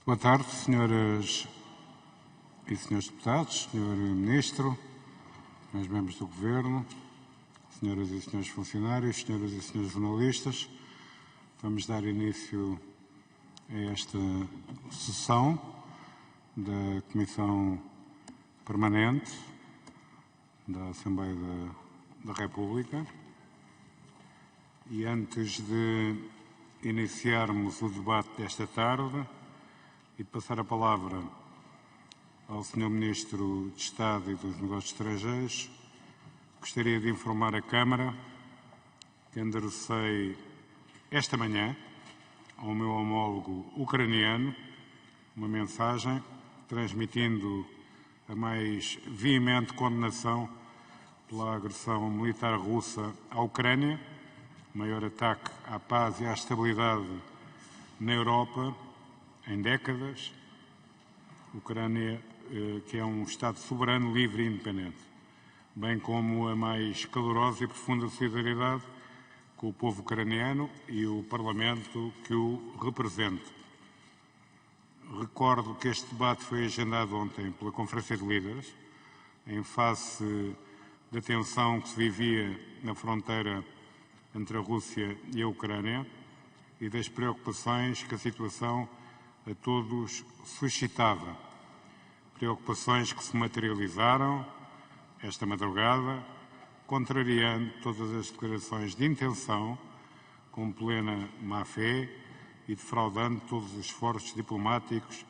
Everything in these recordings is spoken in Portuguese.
Boa tarde, senhoras e senhores deputados, senhor Ministro, senhores membros do Governo, senhoras e senhores funcionários, senhoras e senhores jornalistas. Vamos dar início a esta sessão da Comissão Permanente da Assembleia da República. E antes de iniciarmos o debate desta tarde e de passar a palavra ao Sr. Ministro de Estado e dos Negócios Estrangeiros, gostaria de informar a Câmara que enderecei esta manhã ao meu homólogo ucraniano uma mensagem transmitindo a mais veemente condenação pela agressão militar russa à Ucrânia, o maior ataque à paz e à estabilidade na Europa em décadas. Ucrânia, que é um Estado soberano, livre e independente, bem como a mais calorosa e profunda solidariedade com o povo ucraniano e o Parlamento que o representa. Recordo que este debate foi agendado ontem pela Conferência de Líderes, em face da tensão que se vivia na fronteira entre a Rússia e a Ucrânia e das preocupações que a situação a todos suscitava. Preocupações que se materializaram esta madrugada, contrariando todas as declarações de intenção, com plena má-fé e defraudando todos os esforços diplomáticos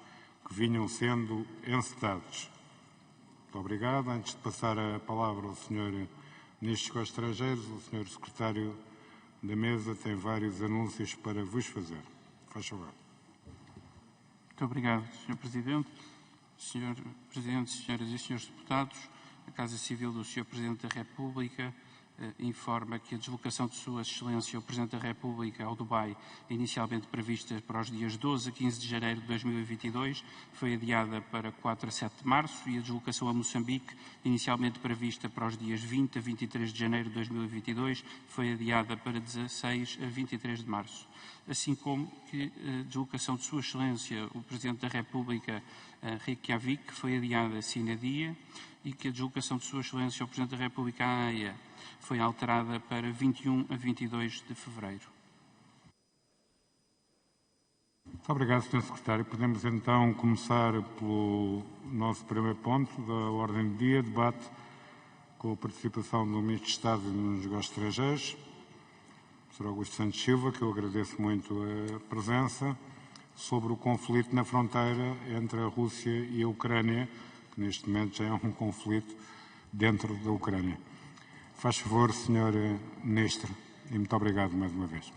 que vinham sendo encetados. Muito obrigado. Antes de passar a palavra ao Sr. Ministro dos Estrangeiros, o Sr. Secretário da Mesa tem vários anúncios para vos fazer. Faz favor. Muito obrigado, Sr. Presidente. Sr. Presidente, senhoras e senhores deputados, a Casa Civil do Sr. Presidente da República informa que a deslocação de Sua Excelência, o Presidente da República, ao Dubai, inicialmente prevista para os dias 12 a 15 de janeiro de 2022, foi adiada para 4 a 7 de março e a deslocação a Moçambique, inicialmente prevista para os dias 20 a 23 de janeiro de 2022, foi adiada para 16 a 23 de março. Assim como que a deslocação de Sua Excelência, o Presidente da República, Reykjavik, foi adiada sine die e que a deslocação de Sua Excelência, o Presidente da República, à Haia, foi alterada para 21 a 22 de fevereiro. Muito obrigado, Sr. Secretário. Podemos então começar pelo nosso primeiro ponto da ordem do dia, debate com a participação do Ministro de Estado e dos Negócios Estrangeiros, Sr. Augusto Santos Silva, que eu agradeço muito a presença, sobre o conflito na fronteira entre a Rússia e a Ucrânia, que neste momento já é um conflito dentro da Ucrânia. Faz favor, Sr. Ministro, e muito obrigado mais uma vez.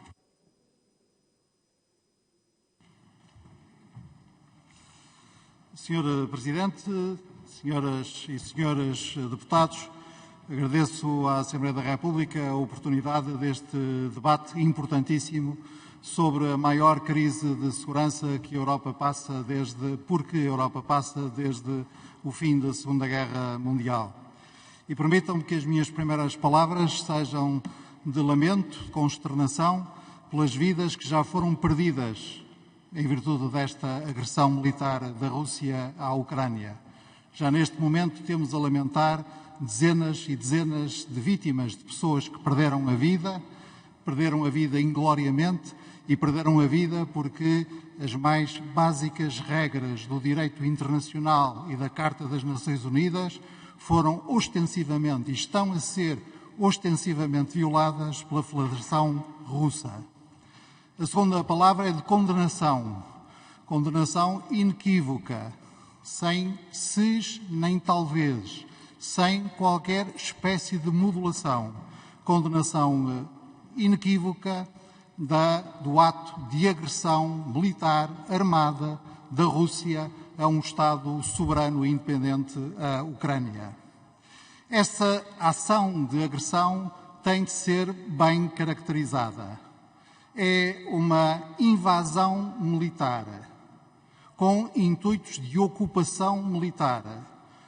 Sr. Presidente, senhoras e senhores deputados, agradeço à Assembleia da República a oportunidade deste debate importantíssimo sobre a maior crise de segurança que a Europa passa porque a Europa passa desde o fim da Segunda Guerra Mundial. E permitam-me que as minhas primeiras palavras sejam de lamento, de consternação, pelas vidas que já foram perdidas em virtude desta agressão militar da Rússia à Ucrânia. Já neste momento temos a lamentar dezenas e dezenas de vítimas, de pessoas que perderam a vida ingloriamente e perderam a vida porque as mais básicas regras do direito internacional e da Carta das Nações Unidas foram ostensivamente e estão a ser ostensivamente violadas pela Federação Russa. A segunda palavra é de condenação. Condenação inequívoca, sem ses nem talvez, sem qualquer espécie de modulação. Condenação inequívoca do ato de agressão militar armada da Rússia a um Estado soberano e independente, a Ucrânia. Essa ação de agressão tem de ser bem caracterizada. É uma invasão militar, com intuitos de ocupação militar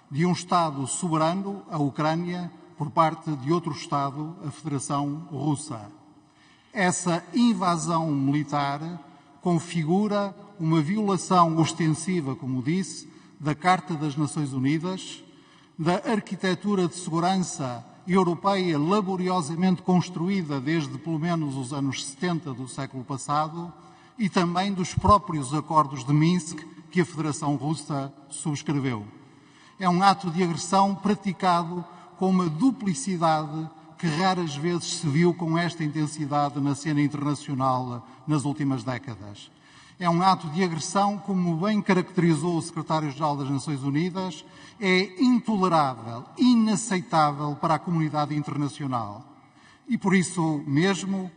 de um Estado soberano, a Ucrânia, por parte de outro Estado, a Federação Russa. Essa invasão militar configura uma violação ostensiva, como disse, da Carta das Nações Unidas, da arquitetura de segurança europeia laboriosamente construída desde pelo menos os anos 70 do século passado e também dos próprios acordos de Minsk que a Federação Russa subscreveu. É um ato de agressão praticado com uma duplicidade que raras vezes se viu com esta intensidade na cena internacional nas últimas décadas. É um ato de agressão, como bem caracterizou o secretário-geral das Nações Unidas, é intolerável, inaceitável para a comunidade internacional. E por isso mesmo,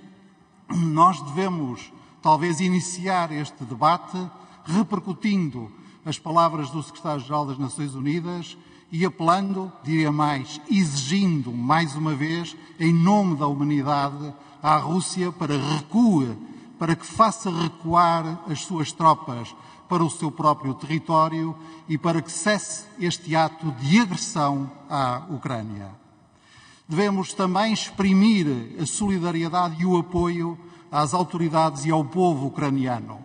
nós devemos, talvez, iniciar este debate repercutindo as palavras do secretário-geral das Nações Unidas e apelando, diria mais, exigindo, mais uma vez, em nome da humanidade, à Rússia para recue, para que faça recuar as suas tropas para o seu próprio território e para que cesse este ato de agressão à Ucrânia. Devemos também exprimir a solidariedade e o apoio às autoridades e ao povo ucraniano.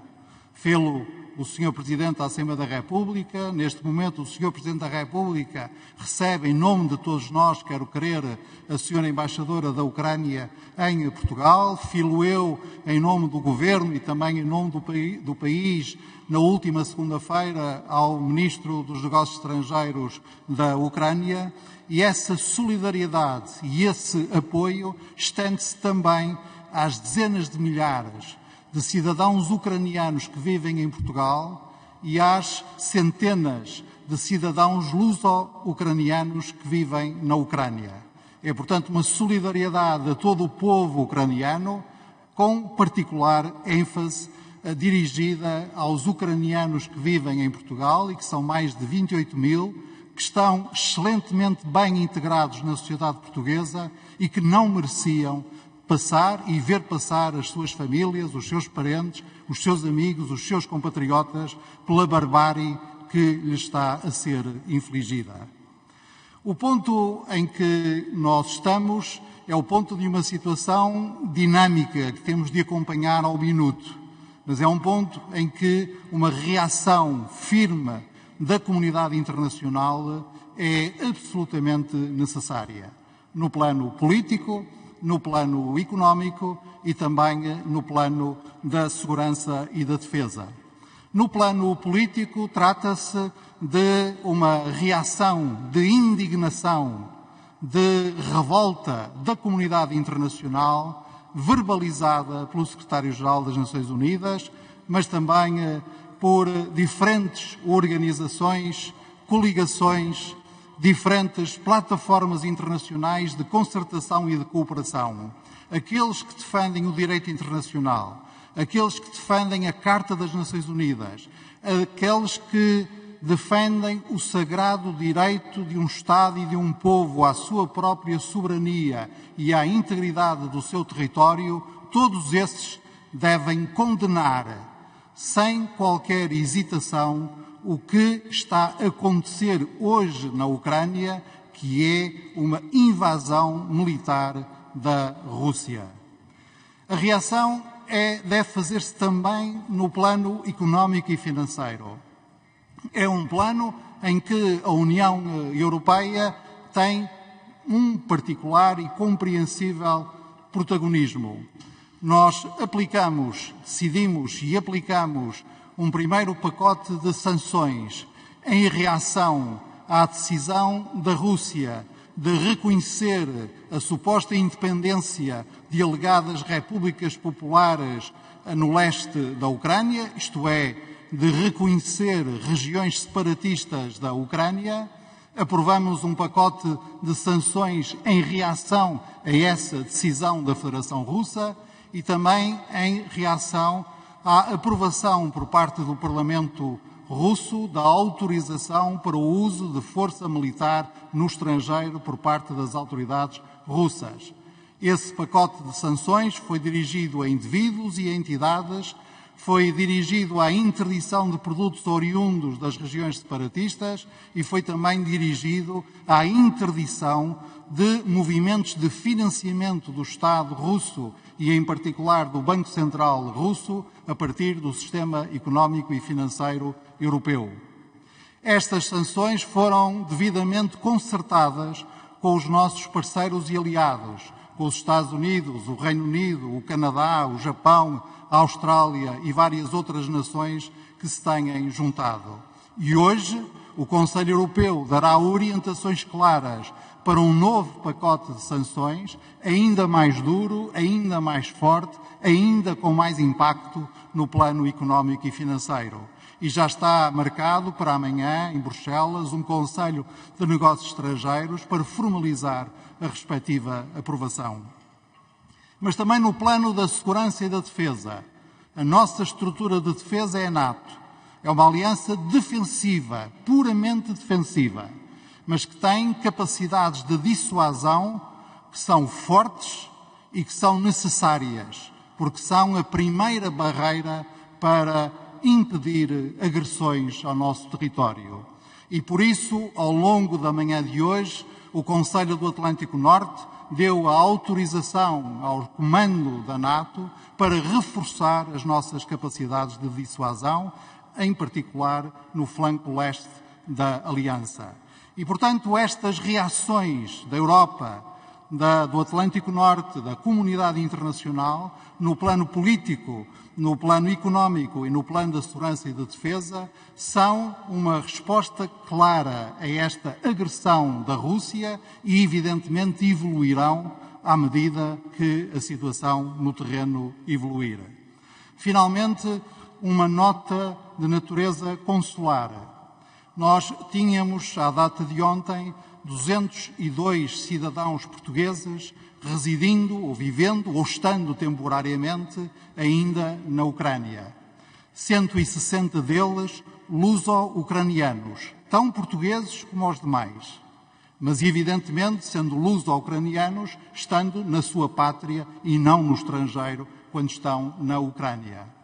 Fê-lo o Sr. Presidente da Assembleia da República. Neste momento, o Sr. Presidente da República recebe, em nome de todos nós, quero crer, a Sra. Embaixadora da Ucrânia em Portugal. Filo eu, em nome do Governo e também em nome do país, na última segunda-feira, ao Ministro dos Negócios Estrangeiros da Ucrânia. E essa solidariedade e esse apoio estende-se também às dezenas de milhares de cidadãos ucranianos que vivem em Portugal e às centenas de cidadãos luso-ucranianos que vivem na Ucrânia. É, portanto, uma solidariedade a todo o povo ucraniano, com particular ênfase dirigida aos ucranianos que vivem em Portugal e que são mais de 28 mil, que estão excelentemente bem integrados na sociedade portuguesa e que não mereciam passar e ver passar as suas famílias, os seus parentes, os seus amigos, os seus compatriotas pela barbárie que lhes está a ser infligida. O ponto em que nós estamos é o ponto de uma situação dinâmica que temos de acompanhar ao minuto, mas é um ponto em que uma reação firme da comunidade internacional é absolutamente necessária, no plano político, no plano económico e também no plano da segurança e da defesa. No plano político, trata-se de uma reação de indignação, de revolta da comunidade internacional, verbalizada pelo Secretário-Geral das Nações Unidas, mas também por diferentes organizações, coligações, diferentes plataformas internacionais de concertação e de cooperação. Aqueles que defendem o direito internacional, aqueles que defendem a Carta das Nações Unidas, aqueles que defendem o sagrado direito de um Estado e de um povo à sua própria soberania e à integridade do seu território, todos esses devem condenar, sem qualquer hesitação, o que está a acontecer hoje na Ucrânia, que é uma invasão militar da Rússia. A reação deve fazer-se também no plano económico e financeiro. É um plano em que a União Europeia tem um particular e compreensível protagonismo. Nós decidimos e aplicamos um primeiro pacote de sanções em reação à decisão da Rússia de reconhecer a suposta independência de alegadas repúblicas populares no leste da Ucrânia, isto é, de reconhecer regiões separatistas da Ucrânia. Aprovamos um pacote de sanções em reação a essa decisão da Federação Russa e também em reação à aprovação por parte do Parlamento russo da autorização para o uso de força militar no estrangeiro por parte das autoridades russas. Esse pacote de sanções foi dirigido a indivíduos e a entidades, foi dirigido à interdição de produtos oriundos das regiões separatistas e foi também dirigido à interdição de movimentos de financiamento do Estado russo e, em particular, do Banco Central russo, a partir do sistema económico e financeiro europeu. Estas sanções foram devidamente concertadas com os nossos parceiros e aliados, com os Estados Unidos, o Reino Unido, o Canadá, o Japão, a Austrália e várias outras nações que se têm juntado. E hoje o Conselho Europeu dará orientações claras para um novo pacote de sanções, ainda mais duro, ainda mais forte, ainda com mais impacto no plano económico e financeiro. E já está marcado para amanhã, em Bruxelas, um Conselho de Negócios Estrangeiros para formalizar a respectiva aprovação. Mas também no plano da segurança e da defesa. A nossa estrutura de defesa é a NATO. É uma aliança defensiva, puramente defensiva, mas que tem capacidades de dissuasão que são fortes e que são necessárias, porque são a primeira barreira para impedir agressões ao nosso território. E por isso, ao longo da manhã de hoje, o Conselho do Atlântico Norte deu a autorização ao comando da NATO para reforçar as nossas capacidades de dissuasão, em particular no flanco leste da Aliança. E, portanto, estas reações da Europa, do Atlântico Norte, da comunidade internacional, no plano político, no plano económico e no plano da segurança e da defesa, são uma resposta clara a esta agressão da Rússia e, evidentemente, evoluirão à medida que a situação no terreno evoluir. Finalmente, uma nota de natureza consular. Nós tínhamos, à data de ontem, 202 cidadãos portugueses residindo ou vivendo ou estando temporariamente ainda na Ucrânia. 160 deles luso-ucranianos, tão portugueses como os demais, mas evidentemente sendo luso-ucranianos, estando na sua pátria e não no estrangeiro quando estão na Ucrânia.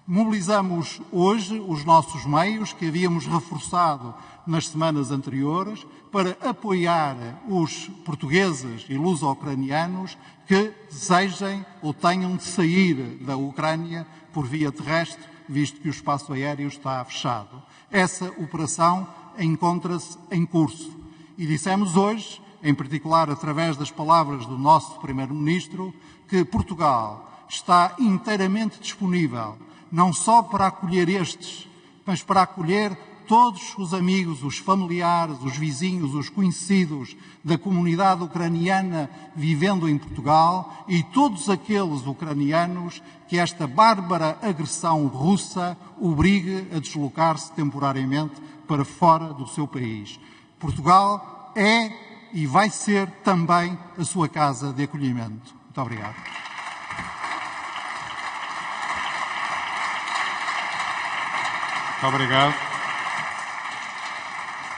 Mobilizamos hoje os nossos meios, que havíamos reforçado nas semanas anteriores, para apoiar os portugueses e luso-ucranianos que desejem ou tenham de sair da Ucrânia por via terrestre, visto que o espaço aéreo está fechado. Essa operação encontra-se em curso. E dissemos hoje, em particular através das palavras do nosso Primeiro-Ministro, que Portugal está inteiramente disponível não só para acolher estes, mas para acolher todos os amigos, os familiares, os vizinhos, os conhecidos da comunidade ucraniana vivendo em Portugal e todos aqueles ucranianos que esta bárbara agressão russa obrigue a deslocar-se temporariamente para fora do seu país. Portugal é e vai ser também a sua casa de acolhimento. Muito obrigado. Muito obrigado.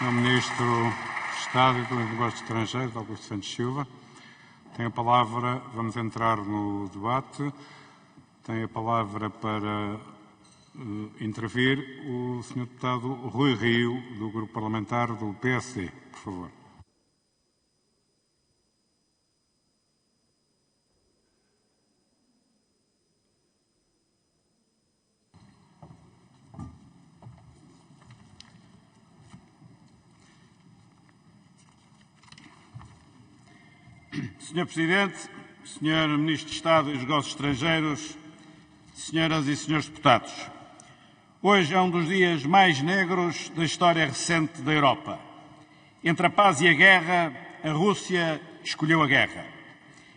O Ministro de Estado e dos Negócios Estrangeiros, Augusto Santos Silva. Tem a palavra, vamos entrar no debate. Tem a palavra para intervir o Sr. Deputado Rui Rio, do Grupo Parlamentar do PSD. Por favor. Sr. Presidente, Sr. Ministro de Estado e dos Negócios Estrangeiros, Senhoras e Senhores Deputados, hoje é um dos dias mais negros da história recente da Europa. Entre a paz e a guerra, a Rússia escolheu a guerra.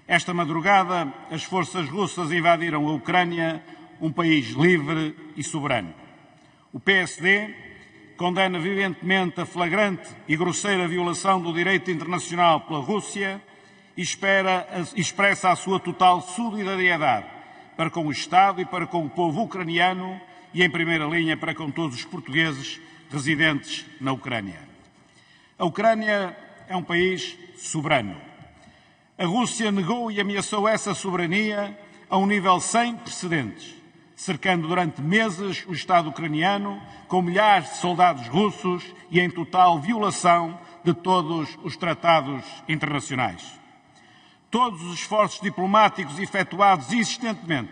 Esta madrugada, as forças russas invadiram a Ucrânia, um país livre e soberano. O PSD condena viventemente a flagrante e grosseira violação do direito internacional pela Rússia e expressa a sua total solidariedade para com o Estado e para com o povo ucraniano e, em primeira linha, para com todos os portugueses residentes na Ucrânia. A Ucrânia é um país soberano. A Rússia negou e ameaçou essa soberania a um nível sem precedentes, cercando durante meses o Estado ucraniano com milhares de soldados russos e em total violação de todos os tratados internacionais. Todos os esforços diplomáticos efetuados insistentemente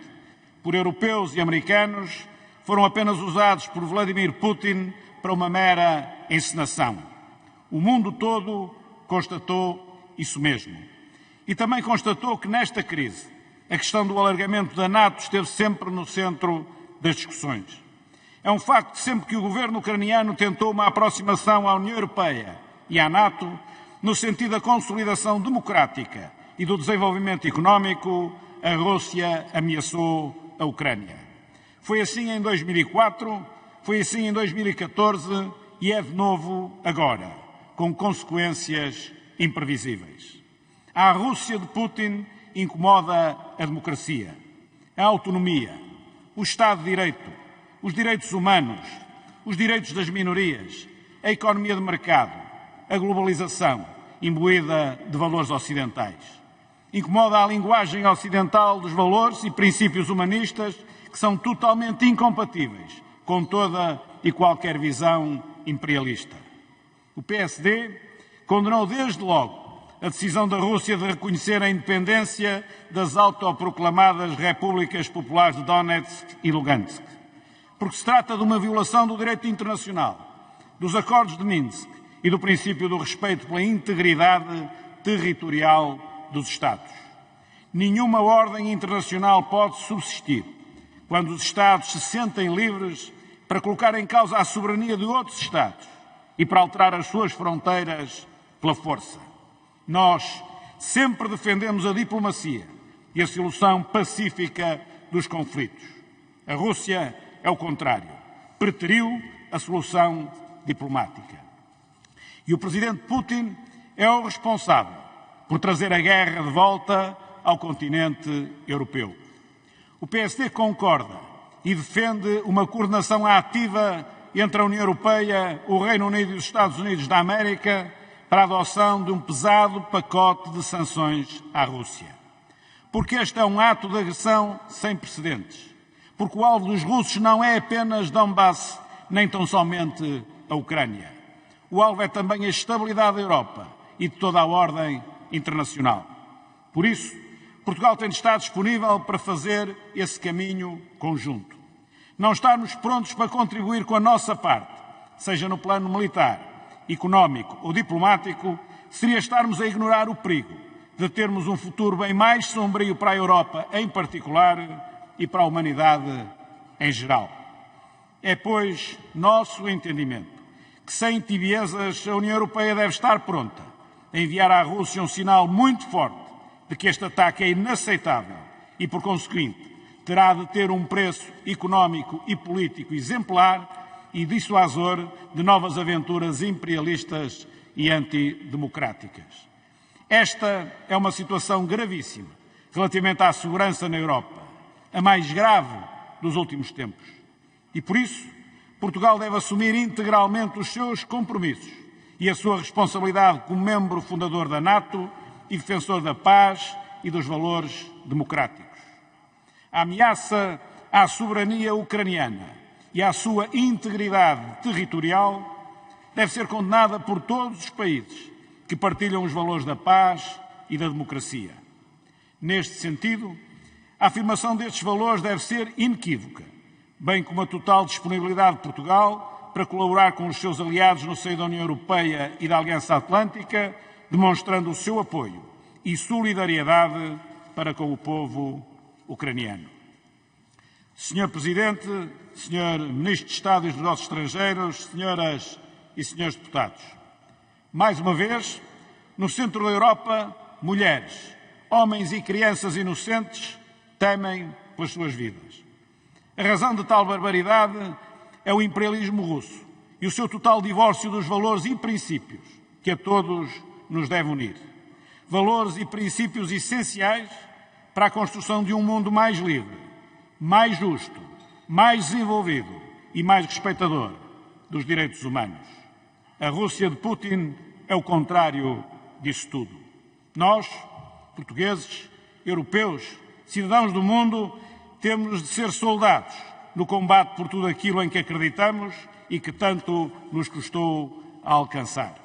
por europeus e americanos foram apenas usados por Vladimir Putin para uma mera encenação. O mundo todo constatou isso mesmo. E também constatou que nesta crise a questão do alargamento da NATO esteve sempre no centro das discussões. É um facto que sempre que o governo ucraniano tentou uma aproximação à União Europeia e à NATO, no sentido da consolidação democrática e do desenvolvimento económico, a Rússia ameaçou a Ucrânia. Foi assim em 2004, foi assim em 2014 e é de novo agora, com consequências imprevisíveis. A Rússia de Putin incomoda a democracia, a autonomia, o Estado de Direito, os direitos humanos, os direitos das minorias, a economia de mercado, a globalização, imbuída de valores ocidentais. Incomoda a linguagem ocidental dos valores e princípios humanistas que são totalmente incompatíveis com toda e qualquer visão imperialista. O PSD condenou desde logo a decisão da Rússia de reconhecer a independência das autoproclamadas Repúblicas Populares de Donetsk e Lugansk, porque se trata de uma violação do direito internacional, dos acordos de Minsk e do princípio do respeito pela integridade territorial dos Estados. Nenhuma ordem internacional pode subsistir quando os Estados se sentem livres para colocar em causa a soberania de outros Estados e para alterar as suas fronteiras pela força. Nós sempre defendemos a diplomacia e a solução pacífica dos conflitos. A Rússia é o contrário. Preteriu a solução diplomática. E o presidente Putin é o responsável por trazer a guerra de volta ao continente europeu. O PSD concorda e defende uma coordenação ativa entre a União Europeia, o Reino Unido e os Estados Unidos da América para a adoção de um pesado pacote de sanções à Rússia. Porque este é um ato de agressão sem precedentes. Porque o alvo dos russos não é apenas Donbass, nem tão somente a Ucrânia. O alvo é também a estabilidade da Europa e de toda a ordem internacional. Por isso, Portugal tem de estar disponível para fazer esse caminho conjunto. Não estarmos prontos para contribuir com a nossa parte, seja no plano militar, económico ou diplomático, seria estarmos a ignorar o perigo de termos um futuro bem mais sombrio para a Europa em particular e para a humanidade em geral. É, pois, nosso entendimento que, sem tibiezas, a União Europeia deve estar pronta a enviar à Rússia um sinal muito forte de que este ataque é inaceitável e, por conseguinte, terá de ter um preço económico e político exemplar e dissuasor de novas aventuras imperialistas e antidemocráticas. Esta é uma situação gravíssima relativamente à segurança na Europa, a mais grave dos últimos tempos. E por isso, Portugal deve assumir integralmente os seus compromissos e a sua responsabilidade como membro fundador da NATO e defensor da paz e dos valores democráticos. A ameaça à soberania ucraniana e à sua integridade territorial deve ser condenada por todos os países que partilham os valores da paz e da democracia. Neste sentido, a afirmação destes valores deve ser inequívoca, bem como a total disponibilidade de Portugal para colaborar com os seus aliados no seio da União Europeia e da Aliança Atlântica, demonstrando o seu apoio e solidariedade para com o povo ucraniano. Senhor Presidente, Senhor Ministro de Estado e dos Negócios Estrangeiros, Senhoras e Senhores Deputados, mais uma vez, no centro da Europa, mulheres, homens e crianças inocentes temem pelas suas vidas. A razão de tal barbaridade é o imperialismo russo e o seu total divórcio dos valores e princípios que a todos nos deve unir. Valores e princípios essenciais para a construção de um mundo mais livre, mais justo, mais desenvolvido e mais respeitador dos direitos humanos. A Rússia de Putin é o contrário disso tudo. Nós, portugueses, europeus, cidadãos do mundo, temos de ser soldados no combate por tudo aquilo em que acreditamos e que tanto nos custou a alcançar.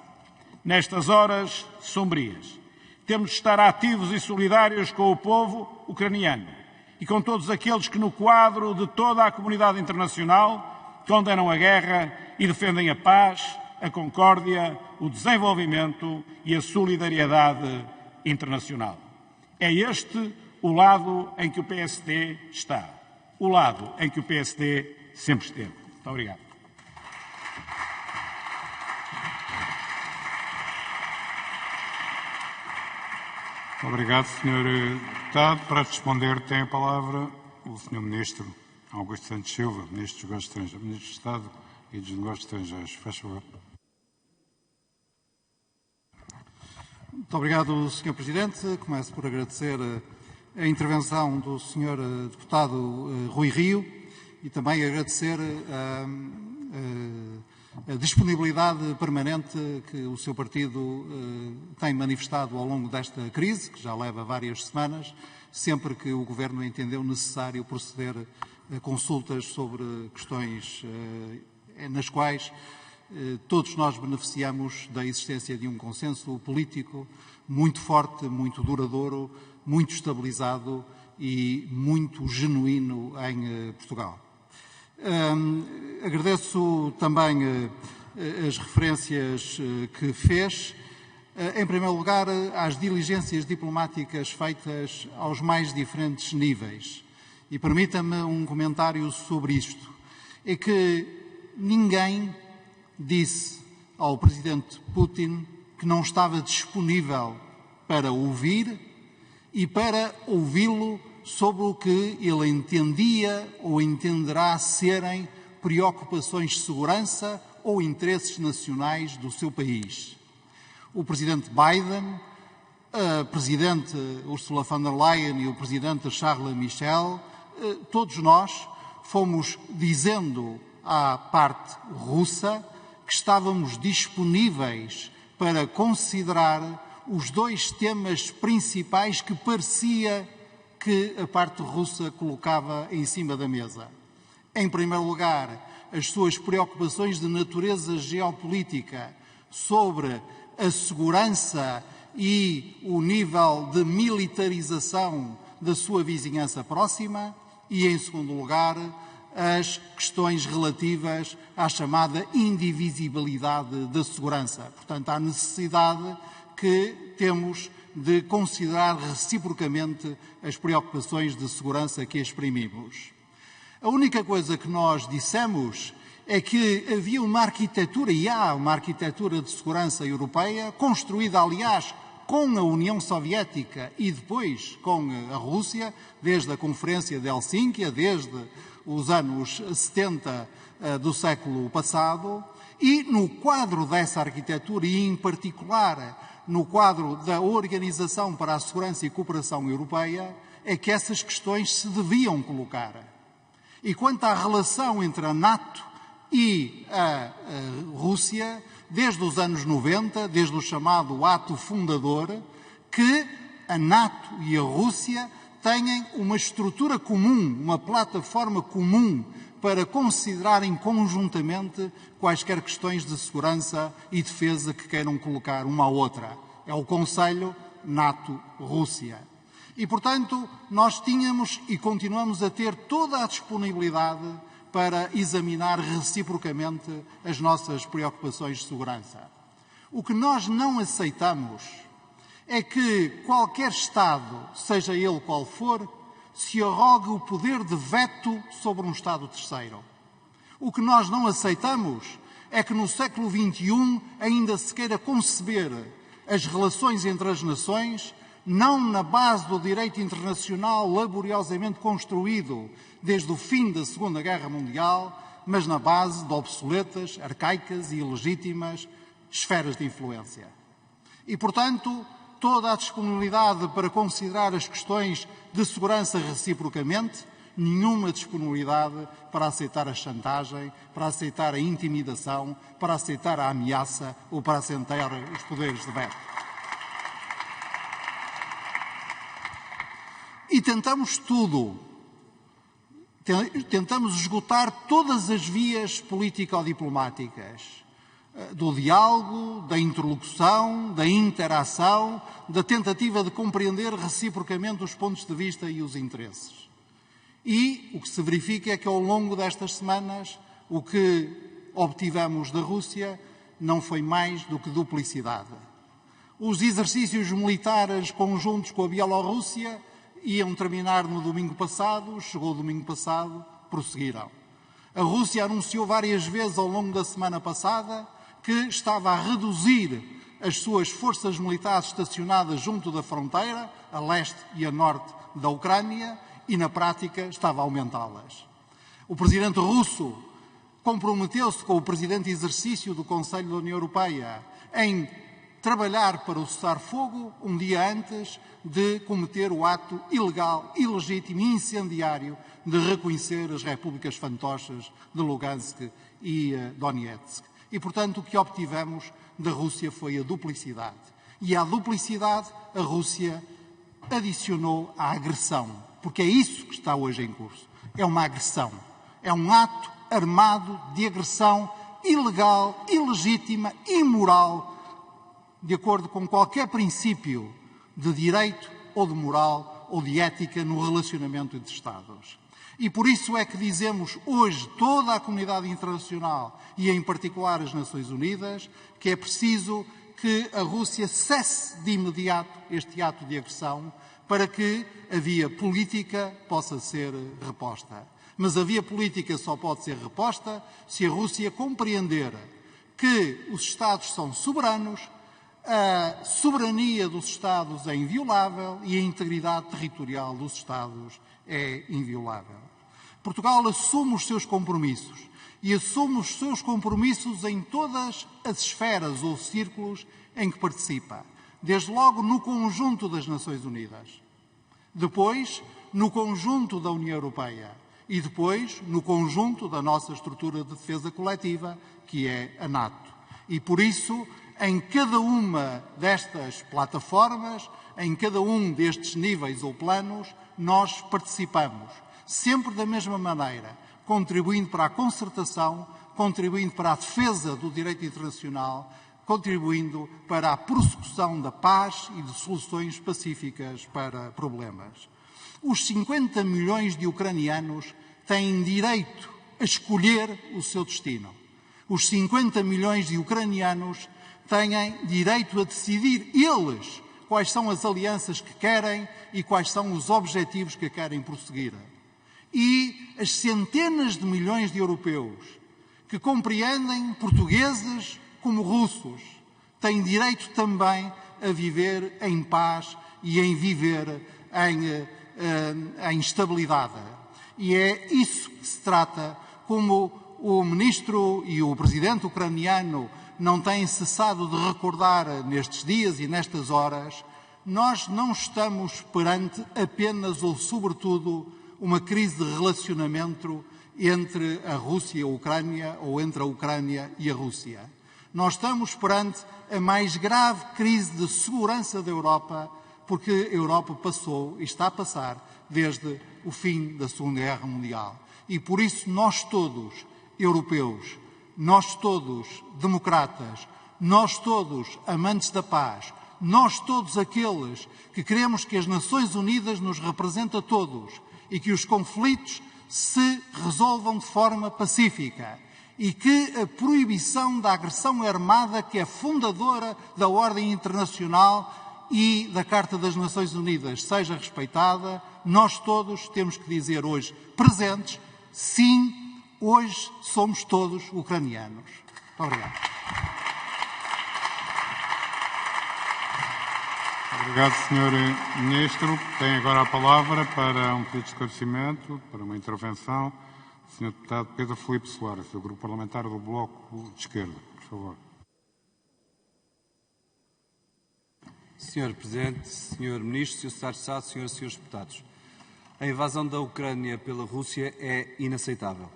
Nestas horas sombrias, temos de estar ativos e solidários com o povo ucraniano e com todos aqueles que, no quadro de toda a comunidade internacional, condenam a guerra e defendem a paz, a concórdia, o desenvolvimento e a solidariedade internacional. É este o lado em que o PSD está. O lado em que o PSD sempre esteve. Muito obrigado. Obrigado, Sr. Deputado. Para responder, tem a palavra o Sr. Ministro Augusto Santos Silva, Ministro dos Negócios Estrangeiros, Ministro de Estado e dos Negócios Estrangeiros. Faz favor. Muito obrigado, Sr. Presidente. Começo por agradecer a intervenção do Sr. Deputado Rui Rio e também agradecer a disponibilidade permanente que o seu partido tem manifestado ao longo desta crise, que já leva várias semanas, sempre que o Governo entendeu necessário proceder a consultas sobre questões nas quais todos nós beneficiamos da existência de um consenso político muito forte, muito duradouro, muito estabilizado e muito genuíno em Portugal. Agradeço também as referências que fez, em primeiro lugar, às diligências diplomáticas feitas aos mais diferentes níveis. E permita-me um comentário sobre isto. É que ninguém disse ao Presidente Putin que não estava disponível para ouvir e para ouvi-lo sobre o que ele entendia ou entenderá serem preocupações de segurança ou interesses nacionais do seu país. O Presidente Biden, a Presidente Ursula von der Leyen e o Presidente Charles Michel, todos nós fomos dizendo à parte russa que estávamos disponíveis para considerar os dois temas principais que parecia que a parte russa colocava em cima da mesa. Em primeiro lugar, as suas preocupações de natureza geopolítica sobre a segurança e o nível de militarização da sua vizinhança próxima e, em segundo lugar, as questões relativas à chamada indivisibilidade da segurança. Portanto, à necessidade que temos de considerar reciprocamente as preocupações de segurança que exprimimos. A única coisa que nós dissemos é que havia uma arquitetura, e há uma arquitetura de segurança europeia, construída, aliás, com a União Soviética e depois com a Rússia, desde a Conferência de Helsínquia, desde os anos 70 do século passado, e no quadro dessa arquitetura, e em particular no quadro da Organização para a Segurança e Cooperação Europeia, é que essas questões se deviam colocar. E quanto à relação entre a NATO e a Rússia, desde os anos 90, desde o chamado ato fundador, que a NATO e a Rússia têm uma estrutura comum, uma plataforma comum para considerarem conjuntamente quaisquer questões de segurança e defesa que queiram colocar uma à outra. É o Conselho NATO-Rússia. E, portanto, nós tínhamos e continuamos a ter toda a disponibilidade para examinar reciprocamente as nossas preocupações de segurança. O que nós não aceitamos é que qualquer Estado, seja ele qual for, se arrogue o poder de veto sobre um Estado terceiro. O que nós não aceitamos é que no século XXI ainda se queira conceber as relações entre as nações não na base do direito internacional laboriosamente construído desde o fim da Segunda Guerra Mundial, mas na base de obsoletas, arcaicas e ilegítimas esferas de influência. E, portanto, toda a disponibilidade para considerar as questões de segurança reciprocamente, nenhuma disponibilidade para aceitar a chantagem, para aceitar a intimidação, para aceitar a ameaça ou para aceitar os poderes de veto. E tentamos tudo, Tentamos esgotar todas as vias político-diplomáticas, do diálogo, da interlocução, da interação, da tentativa de compreender reciprocamente os pontos de vista e os interesses. E o que se verifica é que ao longo destas semanas o que obtivemos da Rússia não foi mais do que duplicidade. Os exercícios militares conjuntos com a Bielorrússia iam terminar no domingo passado, chegou o domingo passado, prosseguiram. A Rússia anunciou várias vezes ao longo da semana passada que estava a reduzir as suas forças militares estacionadas junto da fronteira, a leste e a norte da Ucrânia, e na prática estava a aumentá-las. O presidente russo comprometeu-se com o presidente em exercício do Conselho da União Europeia em trabalhar para o cessar-fogo um dia antes de cometer o ato ilegal, ilegítimo e incendiário de reconhecer as repúblicas fantoches de Lugansk e Donetsk. E, portanto, o que obtivemos da Rússia foi a duplicidade. E à duplicidade a Rússia adicionou a agressão, porque é isso que está hoje em curso. É uma agressão. É um ato armado de agressão ilegal, ilegítima, imoral, de acordo com qualquer princípio de direito ou de moral ou de ética no relacionamento entre Estados. E por isso é que dizemos hoje, toda a comunidade internacional e em particular as Nações Unidas, que é preciso que a Rússia cesse de imediato este ato de agressão para que a via política possa ser reposta. Mas a via política só pode ser reposta se a Rússia compreender que os Estados são soberanos, a soberania dos Estados é inviolável e a integridade territorial dos Estados é inviolável. Portugal assume os seus compromissos e assume os seus compromissos em todas as esferas ou círculos em que participa. Desde logo no conjunto das Nações Unidas, depois no conjunto da União Europeia e depois no conjunto da nossa estrutura de defesa coletiva, que é a NATO. E por isso, em cada uma destas plataformas, em cada um destes níveis ou planos, nós participamos, sempre da mesma maneira, contribuindo para a concertação, contribuindo para a defesa do direito internacional, contribuindo para a prossecução da paz e de soluções pacíficas para problemas. Os 50 milhões de ucranianos têm direito a escolher o seu destino. Os 50 milhões de ucranianos têm direito a decidir eles quais são as alianças que querem e quais são os objetivos que querem prosseguir. E as centenas de milhões de europeus que compreendem portugueses como russos têm direito também a viver em paz e em viver em estabilidade. E é isso que se trata, como o ministro e o presidente ucraniano não têm cessado de recordar nestes dias e nestas horas, nós não estamos perante apenas ou sobretudo uma crise de relacionamento entre a Rússia e a Ucrânia ou entre a Ucrânia e a Rússia. Nós estamos perante a mais grave crise de segurança da Europa, porque a Europa passou e está a passar desde o fim da Segunda Guerra Mundial. E por isso nós todos, europeus, nós todos, democratas, nós todos, amantes da paz, nós todos aqueles que queremos que as Nações Unidas nos representem a todos e que os conflitos se resolvam de forma pacífica e que a proibição da agressão armada, que é fundadora da ordem internacional e da Carta das Nações Unidas, seja respeitada, nós todos temos que dizer hoje presentes, sim, hoje somos todos ucranianos. Muito obrigado. Obrigado, Sr. Ministro. Tem agora a palavra para um pedido de esclarecimento, para uma intervenção, o Sr. Deputado Pedro Filipe Soares, do Grupo Parlamentar do Bloco de Esquerda. Por favor. Sr. Presidente, Sr. Ministro, Sr. Secretário de Estado, Senhoras e Senhores Deputados, a invasão da Ucrânia pela Rússia é inaceitável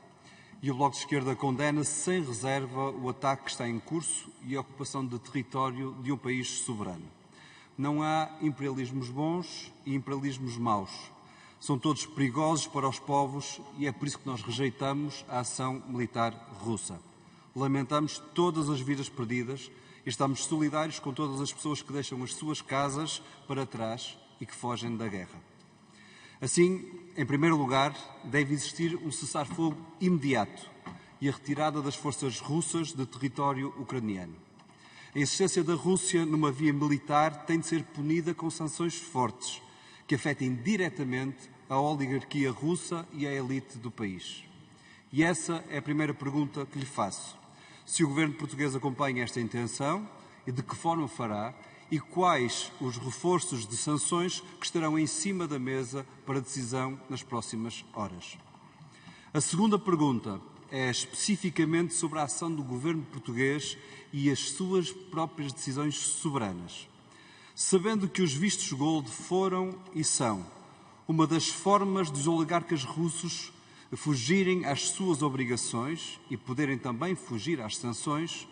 e o Bloco de Esquerda condena sem reserva o ataque que está em curso e a ocupação de território de um país soberano. Não há imperialismos bons e imperialismos maus. São todos perigosos para os povos e é por isso que nós rejeitamos a ação militar russa. Lamentamos todas as vidas perdidas e estamos solidários com todas as pessoas que deixam as suas casas para trás e que fogem da guerra. Assim, em primeiro lugar, deve existir um cessar-fogo imediato e a retirada das forças russas de território ucraniano. A existência da Rússia numa via militar tem de ser punida com sanções fortes, que afetem diretamente a oligarquia russa e a elite do país. E essa é a primeira pergunta que lhe faço. Se o governo português acompanha esta intenção e de que forma fará, e quais os reforços de sanções que estarão em cima da mesa para decisão nas próximas horas. A segunda pergunta é especificamente sobre a ação do governo português e as suas próprias decisões soberanas. Sabendo que os vistos gold foram e são uma das formas dos oligarcas russos fugirem às suas obrigações e poderem também fugir às sanções,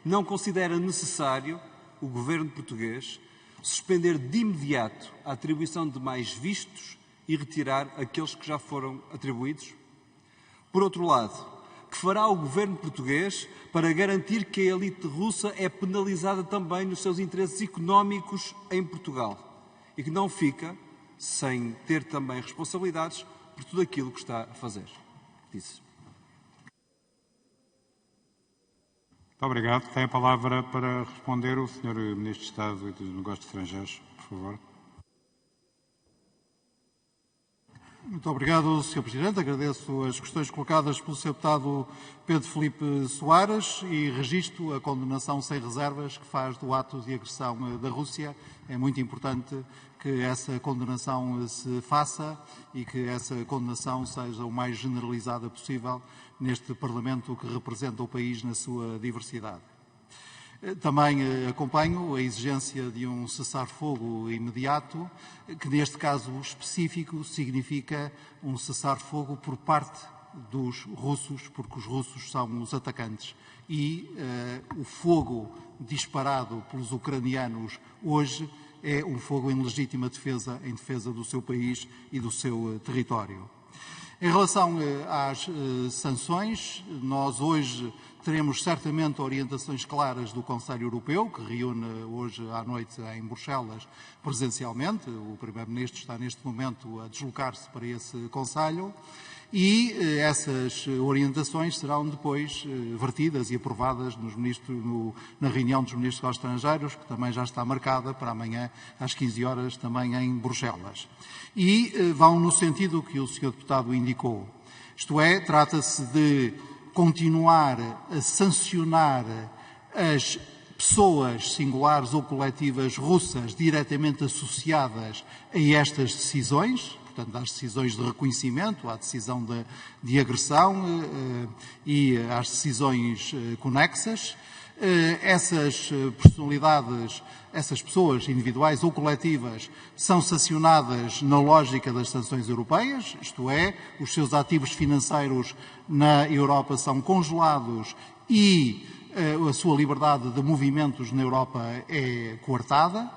não considera necessário o governo português suspender de imediato a atribuição de mais vistos e retirar aqueles que já foram atribuídos? Por outro lado, que fará o governo português para garantir que a elite russa é penalizada também nos seus interesses económicos em Portugal e que não fica sem ter também responsabilidades por tudo aquilo que está a fazer? Disse. Muito obrigado. Tem a palavra para responder o Sr. Ministro de Estado e dos Negócios Estrangeiros, por favor. Muito obrigado, Sr. Presidente. Agradeço as questões colocadas pelo Sr. Deputado Pedro Filipe Soares e registro a condenação sem reservas que faz do ato de agressão da Rússia. É muito importante que essa condenação se faça e que essa condenação seja o mais generalizada possível neste Parlamento que representa o país na sua diversidade. Também acompanho a exigência de um cessar-fogo imediato, que neste caso específico significa um cessar-fogo por parte dos russos, porque os russos são os atacantes. E o fogo disparado pelos ucranianos hoje é um fogo em legítima defesa, em defesa do seu país e do seu território. Em relação às sanções, nós hoje teremos certamente orientações claras do Conselho Europeu, que reúne hoje à noite em Bruxelas presencialmente. O Primeiro-Ministro está neste momento a deslocar-se para esse Conselho e essas orientações serão depois vertidas e aprovadas na reunião dos Ministros dos Estrangeiros, que também já está marcada para amanhã às 15 horas também em Bruxelas. E vão no sentido que o Sr. Deputado indicou. Isto é, trata-se de continuar a sancionar as pessoas singulares ou coletivas russas diretamente associadas a estas decisões, portanto, às decisões de reconhecimento, à decisão de agressão e às decisões conexas. Essas personalidades, essas pessoas individuais ou coletivas são sancionadas na lógica das sanções europeias, isto é, os seus ativos financeiros na Europa são congelados e a sua liberdade de movimentos na Europa é coartada.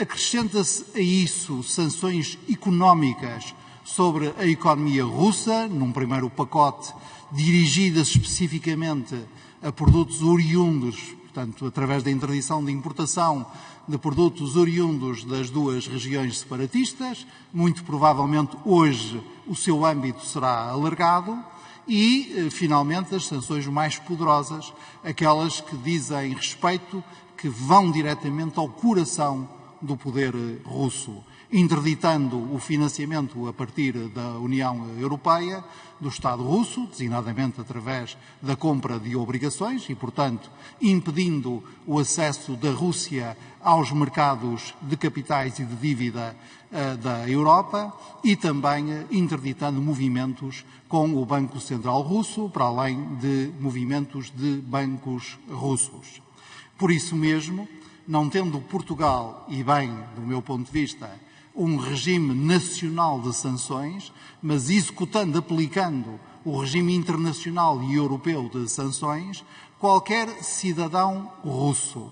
Acrescenta-se a isso sanções económicas sobre a economia russa, num primeiro pacote dirigidas especificamente a produtos oriundos, portanto, através da interdição de importação de produtos oriundos das duas regiões separatistas. Muito provavelmente hoje o seu âmbito será alargado e, finalmente, as sanções mais poderosas, aquelas que dizem respeito, que vão diretamente ao coração do poder russo, interditando o financiamento a partir da União Europeia do Estado russo, designadamente através da compra de obrigações e, portanto, impedindo o acesso da Rússia aos mercados de capitais e de dívida da Europa e também interditando movimentos com o Banco Central Russo, para além de movimentos de bancos russos. Por isso mesmo, não tendo Portugal, e bem, do meu ponto de vista, um regime nacional de sanções, mas executando, aplicando o regime internacional e europeu de sanções, qualquer cidadão russo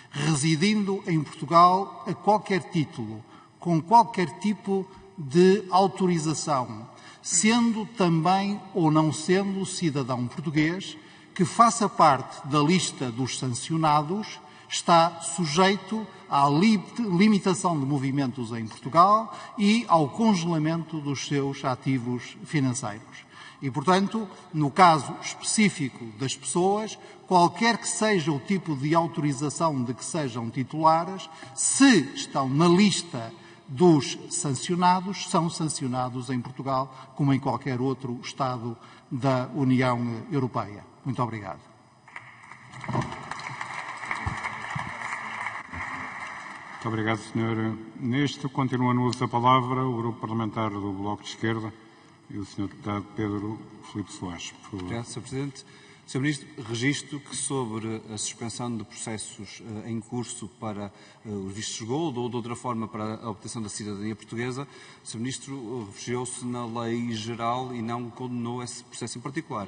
residindo em Portugal a qualquer título, com qualquer tipo de autorização, sendo também ou não sendo cidadão português, que faça parte da lista dos sancionados, está sujeito à limitação de movimentos em Portugal e ao congelamento dos seus ativos financeiros. E, portanto, no caso específico das pessoas, qualquer que seja o tipo de autorização de que sejam titulares, se estão na lista dos sancionados, são sancionados em Portugal como em qualquer outro Estado da União Europeia. Muito obrigado. Muito obrigado, Sr. Ministro. Continua no uso da palavra o Grupo Parlamentar do Bloco de Esquerda e o Sr. Deputado Pedro Filipe Soares, por favor. Obrigado, Sr. Presidente. Sr. Ministro, registro que sobre a suspensão de processos em curso para os vistos gold ou de outra forma para a obtenção da cidadania portuguesa, o Sr. Ministro refugiou-se na lei geral e não condenou esse processo em particular.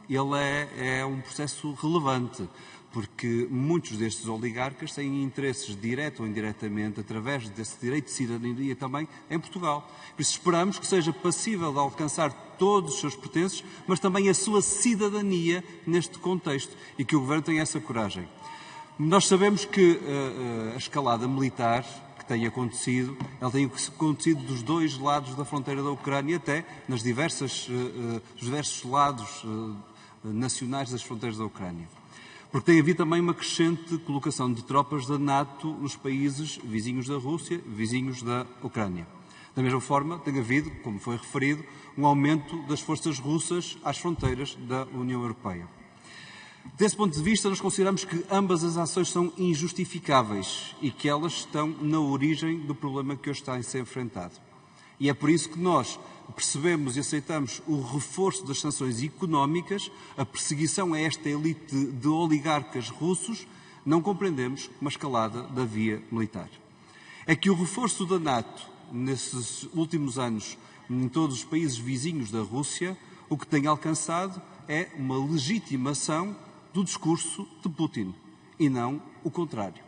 Ele é um processo relevante, porque muitos destes oligarcas têm interesses, direto ou indiretamente, através desse direito de cidadania também, em Portugal. Por isso esperamos que seja passível de alcançar todos os seus pertences, mas também a sua cidadania neste contexto, e que o Governo tenha essa coragem. Nós sabemos que a escalada militar que tem acontecido, ela tem acontecido dos dois lados da fronteira da Ucrânia, até nos diversos lados nacionais das fronteiras da Ucrânia. Porque tem havido também uma crescente colocação de tropas da NATO nos países vizinhos da Rússia, vizinhos da Ucrânia. Da mesma forma, tem havido, como foi referido, um aumento das forças russas às fronteiras da União Europeia. Desse ponto de vista, nós consideramos que ambas as ações são injustificáveis e que elas estão na origem do problema que hoje está a ser enfrentado. E é por isso que nós percebemos e aceitamos o reforço das sanções económicas, a perseguição a esta elite de oligarcas russos, não compreendemos uma escalada da via militar. É que o reforço da NATO, nesses últimos anos, em todos os países vizinhos da Rússia, o que tem alcançado é uma legitimação do discurso de Putin, e não o contrário.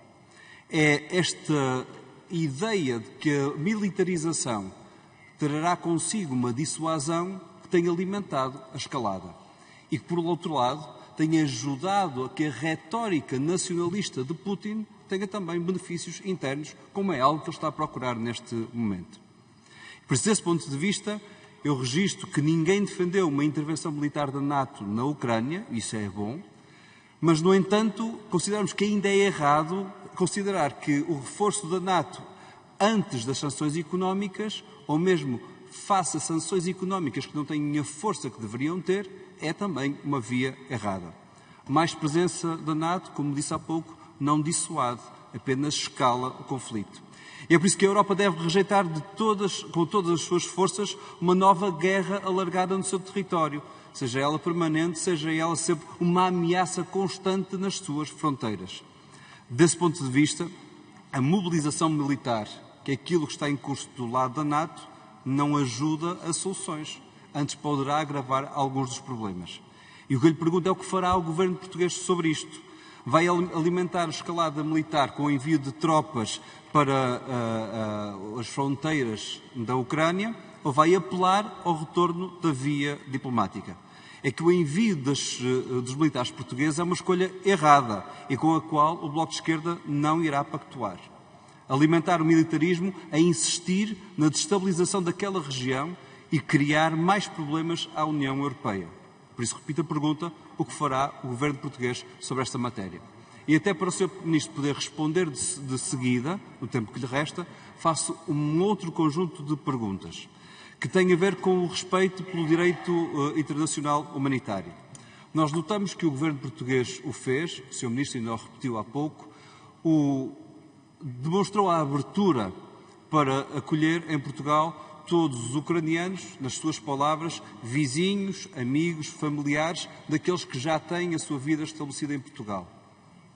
É esta ideia de que a militarização trará consigo uma dissuasão que tem alimentado a escalada e que, por outro lado, tem ajudado a que a retórica nacionalista de Putin tenha também benefícios internos, como é algo que ele está a procurar neste momento. Por isso, desse ponto de vista, eu registro que ninguém defendeu uma intervenção militar da NATO na Ucrânia, isso é bom, mas, no entanto, consideramos que ainda é errado considerar que o reforço da NATO antes das sanções económicas, ou mesmo face a sanções económicas que não têm a força que deveriam ter, é também uma via errada. Mais presença da NATO, como disse há pouco, não dissuade, apenas escala o conflito. E é por isso que a Europa deve rejeitar com todas as suas forças uma nova guerra alargada no seu território, seja ela permanente, seja ela sempre uma ameaça constante nas suas fronteiras. Desse ponto de vista, a mobilização militar, que é aquilo que está em curso do lado da NATO, não ajuda a soluções. Antes poderá agravar alguns dos problemas. E o que eu lhe pergunto é o que fará o governo português sobre isto. Vai alimentar a escalada militar com o envio de tropas para as fronteiras da Ucrânia ou vai apelar ao retorno da via diplomática? É que o envio dos militares portugueses é uma escolha errada e com a qual o Bloco de Esquerda não irá pactuar. Alimentar o militarismo é insistir na destabilização daquela região e criar mais problemas à União Europeia. Por isso, repito a pergunta, o que fará o governo português sobre esta matéria? E até para o Sr. Ministro poder responder de seguida, no tempo que lhe resta, faço um outro conjunto de perguntas que têm a ver com o respeito pelo direito internacional humanitário. Nós notamos que o governo português o fez, o Sr. Ministro ainda o repetiu há pouco, demonstrou a abertura para acolher em Portugal todos os ucranianos, nas suas palavras, vizinhos, amigos, familiares, daqueles que já têm a sua vida estabelecida em Portugal.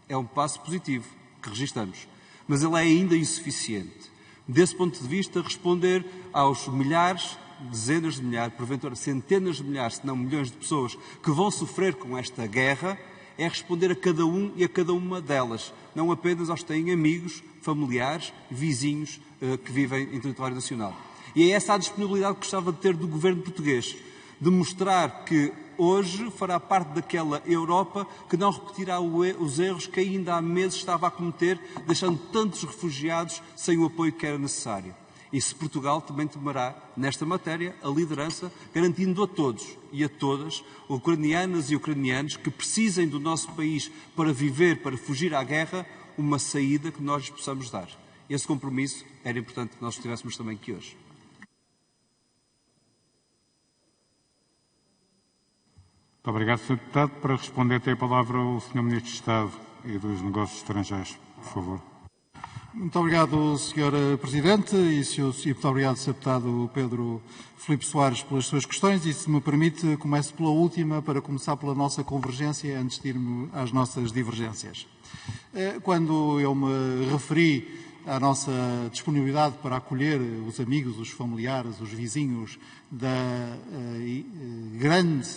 É um passo positivo que registramos, mas ele é ainda insuficiente. Desse ponto de vista, responder aos milhares, dezenas de milhares, porventura centenas de milhares, se não milhões de pessoas que vão sofrer com esta guerra, é responder a cada um e a cada uma delas, não apenas aos que têm amigos, familiares, vizinhos que vivem em território nacional. E é essa a disponibilidade que gostava de ter do governo português, de mostrar que hoje fará parte daquela Europa que não repetirá os erros que ainda há meses estava a cometer, deixando tantos refugiados sem o apoio que era necessário. E se Portugal também tomará, nesta matéria, a liderança, garantindo a todos e a todas, ucranianas e ucranianos, que precisem do nosso país para viver, para fugir à guerra, uma saída que nós lhes possamos dar. Esse compromisso era importante que nós estivéssemos também aqui hoje. Muito obrigado, Sr. Deputado. Para responder, tem a palavra o Sr. Ministro de Estado e dos Negócios Estrangeiros, por favor. Muito obrigado, Sr. Presidente, e muito obrigado, Sr. Deputado Pedro Filipe Soares, pelas suas questões. E, se me permite, começo pela última, para começar pela nossa convergência, antes de irmos às nossas divergências. Quando eu me referi à nossa disponibilidade para acolher os amigos, os familiares, os vizinhos da grande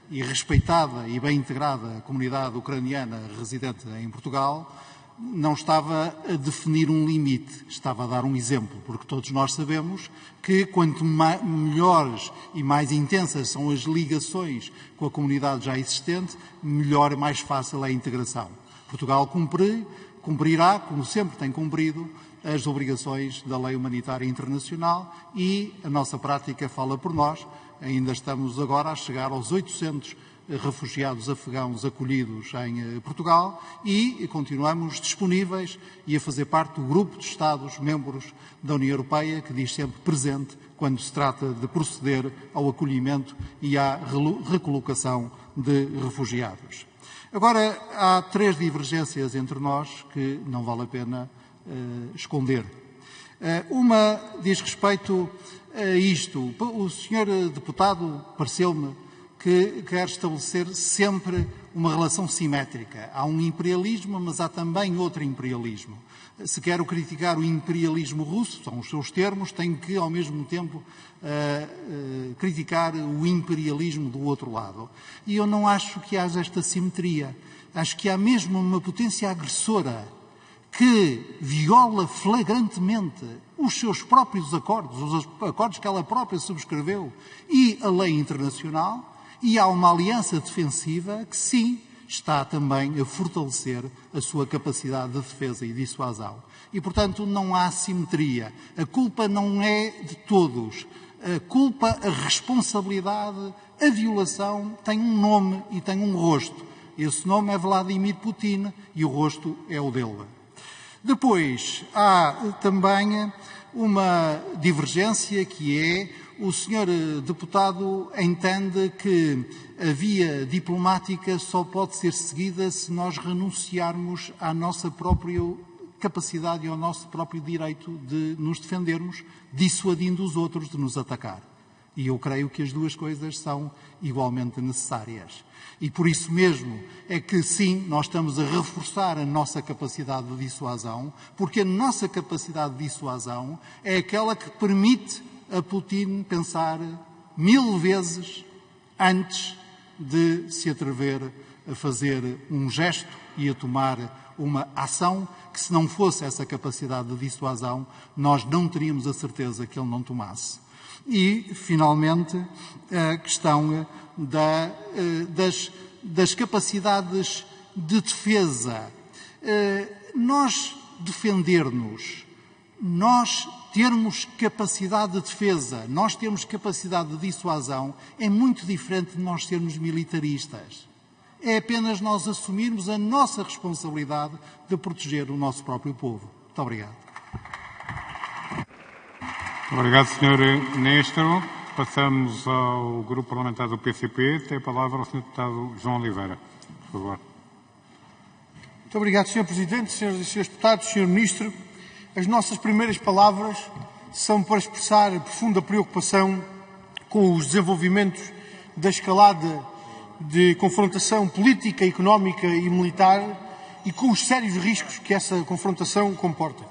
e respeitada e bem integrada comunidade ucraniana residente em Portugal, não estava a definir um limite, estava a dar um exemplo, porque todos nós sabemos que quanto melhores e mais intensas são as ligações com a comunidade já existente, melhor e mais fácil é a integração. Portugal cumprirá, como sempre tem cumprido, as obrigações da lei humanitária internacional e a nossa prática fala por nós. Ainda estamos agora a chegar aos 800 refugiados afegãos acolhidos em Portugal e continuamos disponíveis e a fazer parte do grupo de Estados-membros da União Europeia que diz sempre presente quando se trata de proceder ao acolhimento e à recolocação de refugiados. Agora, há 3 divergências entre nós que não vale a pena esconder. Uma diz respeito a isto. O Sr. Deputado pareceu-me que quer estabelecer sempre uma relação simétrica. Há um imperialismo, mas há também outro imperialismo. Se quero criticar o imperialismo russo, são os seus termos, tenho que, ao mesmo tempo, criticar o imperialismo do outro lado. E eu não acho que haja esta simetria. Acho que há mesmo uma potência agressora que viola flagrantemente os seus próprios acordos, os acordos que ela própria subscreveu, e a lei internacional, e há uma aliança defensiva que, sim, está também a fortalecer a sua capacidade de defesa e dissuasão. E, portanto, não há simetria. A culpa não é de todos. A culpa, a responsabilidade, a violação tem um nome e tem um rosto. Esse nome é Vladimir Putin e o rosto é o dele. Depois, há também uma divergência que é o Sr. Deputado entende que a via diplomática só pode ser seguida se nós renunciarmos à nossa própria capacidade e ao nosso próprio direito de nos defendermos, dissuadindo os outros de nos atacar. E eu creio que as duas coisas são igualmente necessárias. E por isso mesmo é que, sim, nós estamos a reforçar a nossa capacidade de dissuasão, porque a nossa capacidade de dissuasão é aquela que permite a Putin pensar 1000 vezes antes de se atrever a fazer um gesto e a tomar uma ação que, se não fosse essa capacidade de dissuasão, nós não teríamos a certeza que ele não tomasse. E, finalmente, a questão das capacidades de defesa. Nós defender-nos, nós termos capacidade de defesa, nós termos capacidade de dissuasão, é muito diferente de nós sermos militaristas. É apenas nós assumirmos a nossa responsabilidade de proteger o nosso próprio povo. Muito obrigado. Obrigado, Sr. Ministro. Passamos ao Grupo Parlamentar do PCP. Tem a palavra o Sr. Deputado João Oliveira. Por favor. Muito obrigado, Sr. Presidente, Sras. e Srs. Deputados, Sr. Ministro. As nossas primeiras palavras são para expressar a profunda preocupação com os desenvolvimentos da escalada de confrontação política, económica e militar e com os sérios riscos que essa confrontação comporta.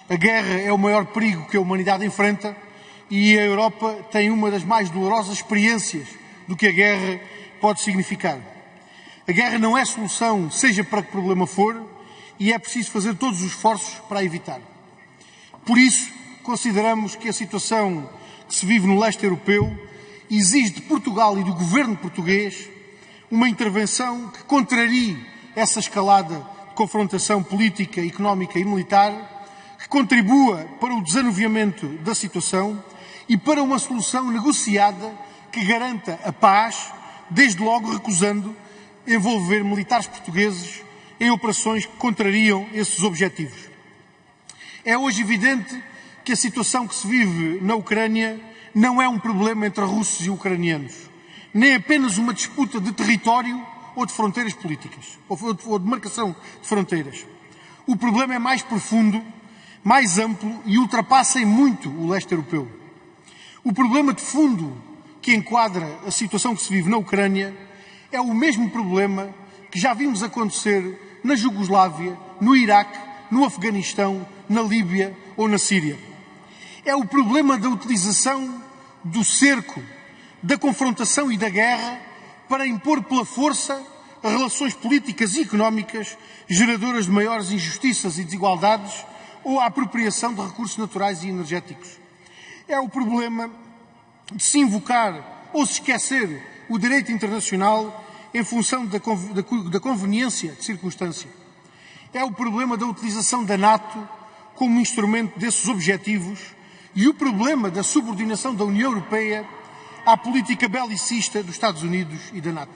A guerra é o maior perigo que a humanidade enfrenta e a Europa tem uma das mais dolorosas experiências do que a guerra pode significar. A guerra não é solução, seja para que problema for, e é preciso fazer todos os esforços para a evitar. Por isso, consideramos que a situação que se vive no leste europeu exige de Portugal e do governo português uma intervenção que contrarie essa escalada de confrontação política, económica e militar, que contribua para o desanuviamento da situação e para uma solução negociada que garanta a paz, desde logo recusando envolver militares portugueses em operações que contrariam esses objetivos. É hoje evidente que a situação que se vive na Ucrânia não é um problema entre russos e ucranianos, nem apenas uma disputa de território ou de fronteiras políticas, ou de marcação de fronteiras. O problema é mais profundo, mais amplo e ultrapassa em muito o leste europeu. O problema de fundo que enquadra a situação que se vive na Ucrânia é o mesmo problema que já vimos acontecer na Jugoslávia, no Iraque, no Afeganistão, na Líbia ou na Síria. É o problema da utilização do cerco, da confrontação e da guerra para impor pela força relações políticas e económicas geradoras de maiores injustiças e desigualdades ou a apropriação de recursos naturais e energéticos. É o problema de se invocar ou se esquecer o direito internacional em função da conveniência de circunstância. É o problema da utilização da NATO como instrumento desses objetivos e o problema da subordinação da União Europeia à política belicista dos Estados Unidos e da NATO.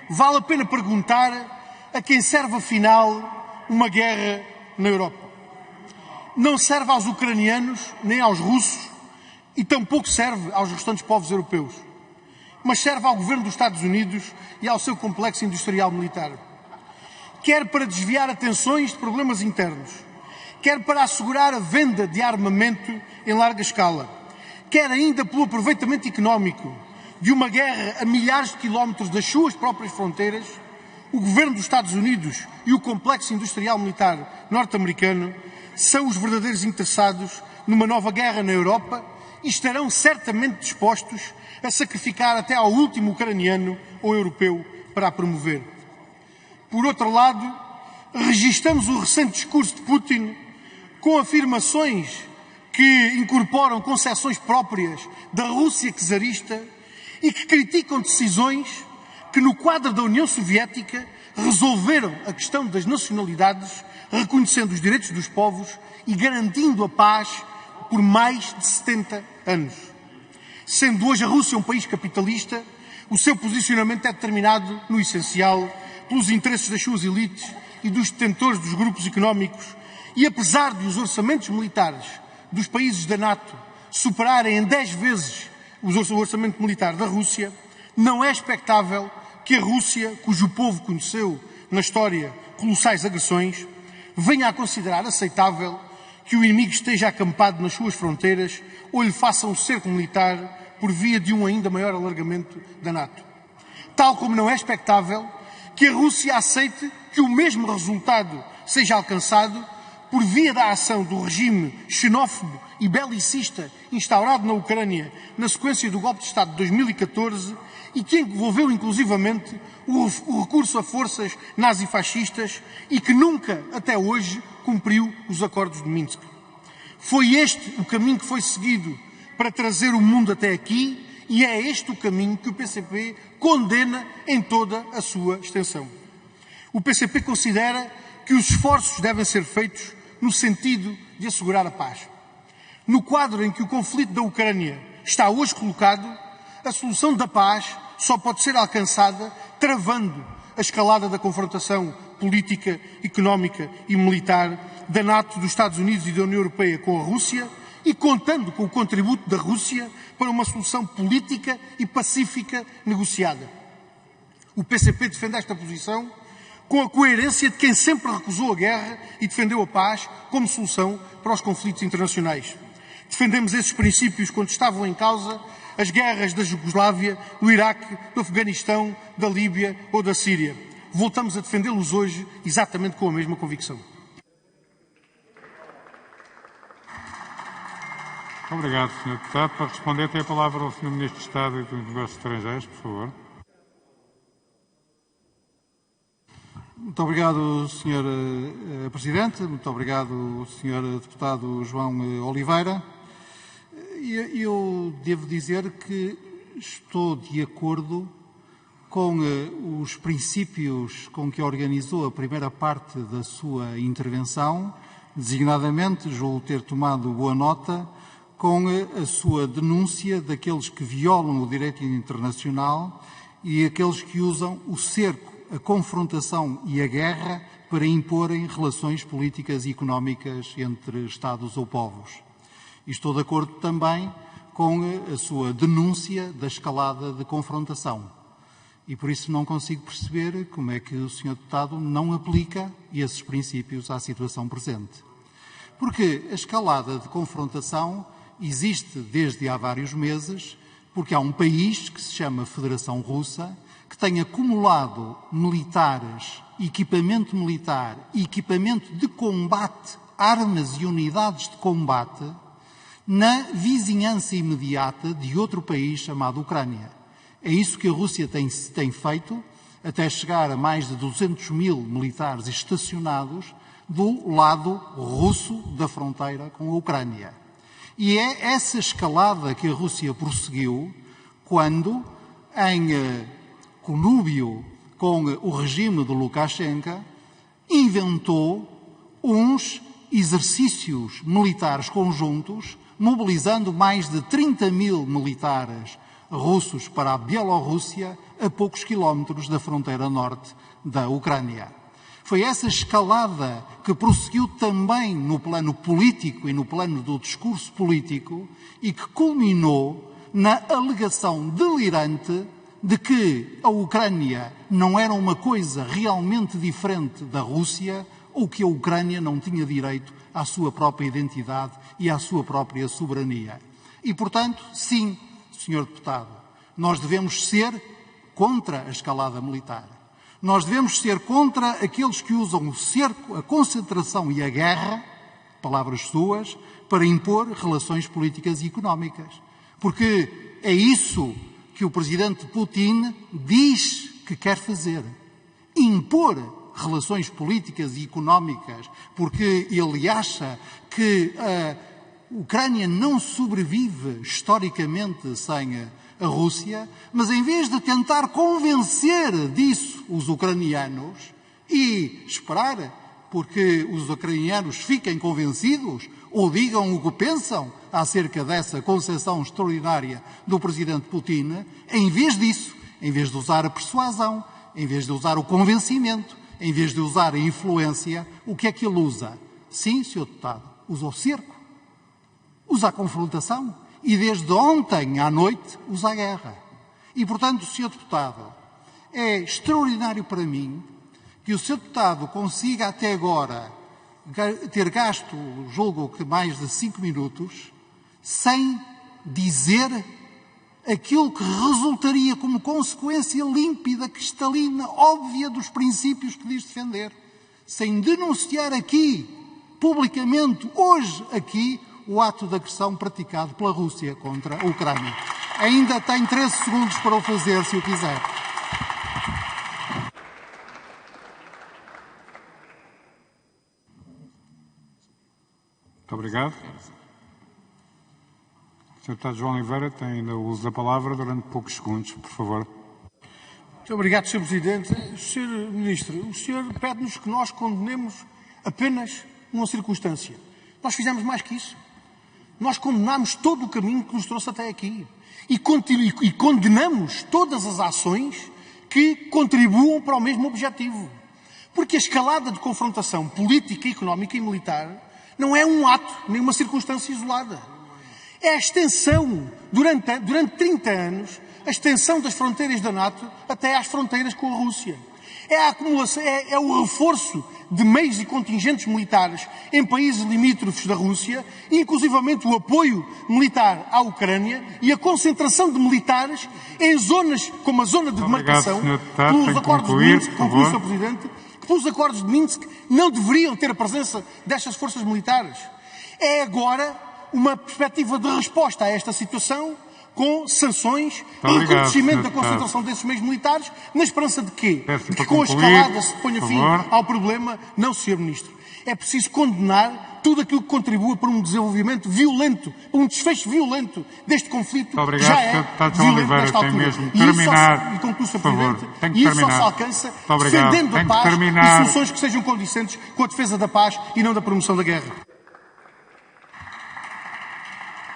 Vale a pena perguntar a quem serve, afinal, uma guerra na Europa. Não serve aos ucranianos, nem aos russos, e tampouco serve aos restantes povos europeus, mas serve ao governo dos Estados Unidos e ao seu complexo industrial militar. Quer para desviar atenções de problemas internos, quer para assegurar a venda de armamento em larga escala, quer ainda pelo aproveitamento económico de uma guerra a milhares de quilómetros das suas próprias fronteiras, o governo dos Estados Unidos e o complexo industrial militar norte-americano são os verdadeiros interessados numa nova guerra na Europa e estarão certamente dispostos a sacrificar até ao último ucraniano ou europeu para a promover. Por outro lado, registamos o recente discurso de Putin com afirmações que incorporam concepções próprias da Rússia czarista e que criticam decisões que, no quadro da União Soviética, resolveram a questão das nacionalidades, reconhecendo os direitos dos povos e garantindo a paz por mais de 70 anos. Sendo hoje a Rússia um país capitalista, o seu posicionamento é determinado, no essencial, pelos interesses das suas elites e dos detentores dos grupos económicos, e apesar de os orçamentos militares dos países da NATO superarem em 10 vezes o orçamento militar da Rússia, não é expectável que a Rússia, cujo povo conheceu na história colossais agressões, venha a considerar aceitável que o inimigo esteja acampado nas suas fronteiras ou lhe faça um cerco militar por via de um ainda maior alargamento da NATO. Tal como não é expectável que a Rússia aceite que o mesmo resultado seja alcançado por via da ação do regime xenófobo e belicista instaurado na Ucrânia na sequência do golpe de Estado de 2014 e que envolveu inclusivamente o recurso a forças nazifascistas e que nunca, até hoje, cumpriu os acordos de Minsk. Foi este o caminho que foi seguido para trazer o mundo até aqui e é este o caminho que o PCP condena em toda a sua extensão. O PCP considera que os esforços devem ser feitos no sentido de assegurar a paz. No quadro em que o conflito da Ucrânia está hoje colocado, a solução da paz só pode ser alcançada travando a escalada da confrontação política, económica e militar da NATO, dos Estados Unidos e da União Europeia com a Rússia e contando com o contributo da Rússia para uma solução política e pacífica negociada. O PCP defende esta posição com a coerência de quem sempre recusou a guerra e defendeu a paz como solução para os conflitos internacionais. Defendemos esses princípios quando estavam em causa as guerras da Jugoslávia, do Iraque, do Afeganistão, da Líbia ou da Síria. Voltamos a defendê-los hoje exatamente com a mesma convicção. Obrigado, Sr. Deputado. Para responder, tem a palavra o Sr. Ministro de Estado e dos Negócios Estrangeiros, por favor. Muito Muito obrigado, Sr. Presidente. Muito obrigado, Sr. Deputado João Oliveira. Eu devo dizer que estou de acordo com os princípios com que organizou a primeira parte da sua intervenção, designadamente, julgo ter tomado boa nota, com a sua denúncia daqueles que violam o direito internacional e aqueles que usam o cerco, a confrontação e a guerra para imporem relações políticas e económicas entre Estados ou povos. E estou de acordo também com a sua denúncia da escalada de confrontação. E por isso não consigo perceber como é que o Sr. Deputado não aplica esses princípios à situação presente. Porque a escalada de confrontação existe desde há vários meses, porque há um país que se chama Federação Russa, que tem acumulado militares, equipamento militar e equipamento de combate, armas e unidades de combate, na vizinhança imediata de outro país chamado Ucrânia. É isso que a Rússia tem feito, até chegar a mais de 200 mil militares estacionados do lado russo da fronteira com a Ucrânia. E é essa escalada que a Rússia prosseguiu quando, em conúbio com o regime de Lukashenko, inventou uns exercícios militares conjuntos, mobilizando mais de 30 mil militares russos para a Bielorrússia, a poucos quilómetros da fronteira norte da Ucrânia. Foi essa escalada que prosseguiu também no plano político e no plano do discurso político e que culminou na alegação delirante de que a Ucrânia não era uma coisa realmente diferente da Rússia ou que a Ucrânia não tinha direito à sua própria identidade e à sua própria soberania. E, portanto, sim, Sr. Deputado, nós devemos ser contra a escalada militar. Nós devemos ser contra aqueles que usam o cerco, a concentração e a guerra, palavras suas, para impor relações políticas e económicas. Porque é isso que o presidente Putin diz que quer fazer. Impor relações políticas e económicas, porque ele acha que a Ucrânia não sobrevive historicamente sem a Rússia, mas em vez de tentar convencer disso os ucranianos e esperar porque os ucranianos fiquem convencidos ou digam o que pensam acerca dessa concepção extraordinária do presidente Putin, em vez disso, em vez de usar a persuasão, em vez de usar o convencimento, em vez de usar a influência, o que é que ele usa? Sim, Sr. Deputado, usa o cerco, usa a confrontação e desde ontem à noite usa a guerra. E, portanto, Sr. Deputado, é extraordinário para mim que o Sr. Deputado consiga até agora ter gasto, julgo que mais de 5 minutos, sem dizer aquilo que resultaria como consequência límpida, cristalina, óbvia dos princípios que diz defender, sem denunciar aqui, publicamente, hoje aqui, o ato de agressão praticado pela Rússia contra a Ucrânia. Ainda tem 13 segundos para o fazer, se o quiser. Muito obrigado. O Sr. Deputado João Oliveira tem ainda o uso da palavra durante poucos segundos, por favor. Muito obrigado, Sr. Presidente. Sr. Ministro, o senhor pede-nos que nós condenemos apenas uma circunstância. Nós fizemos mais que isso. Nós condenamos todo o caminho que nos trouxe até aqui. E condenamos todas as ações que contribuam para o mesmo objetivo. Porque a escalada de confrontação política, económica e militar não é um ato, nem uma circunstância isolada. É a extensão, durante 30 anos, a extensão das fronteiras da NATO até às fronteiras com a Rússia. É a acumulação, é o reforço de meios e contingentes militares em países limítrofes da Rússia, inclusivamente o apoio militar à Ucrânia e a concentração de militares em zonas como a zona de demarcação, pelos acordos de Minsk, concluo, Sr. Presidente, que pelos acordos de Minsk não deveriam ter a presença destas forças militares. É agora uma perspectiva de resposta a esta situação com sanções e Obrigado, recrudescimento da Sr. concentração desses meios militares, na esperança de quê? Peço De que para com a concluir, escalada se ponha por fim favor. ao problema? Não, Sr. Ministro. É preciso condenar tudo aquilo que contribua para um desenvolvimento violento, para um desfecho violento deste conflito. Muito obrigado, Já é Sr. Deputado João violento Oliveira, nesta tem altura. mesmo de E isso terminar. e concluo, Sr. Por favor, Presidente, tem que e isso só terminar. se alcança Muito obrigado. defendendo Tem a que paz terminar. e soluções que sejam condicentes com a defesa da paz e não da promoção da guerra.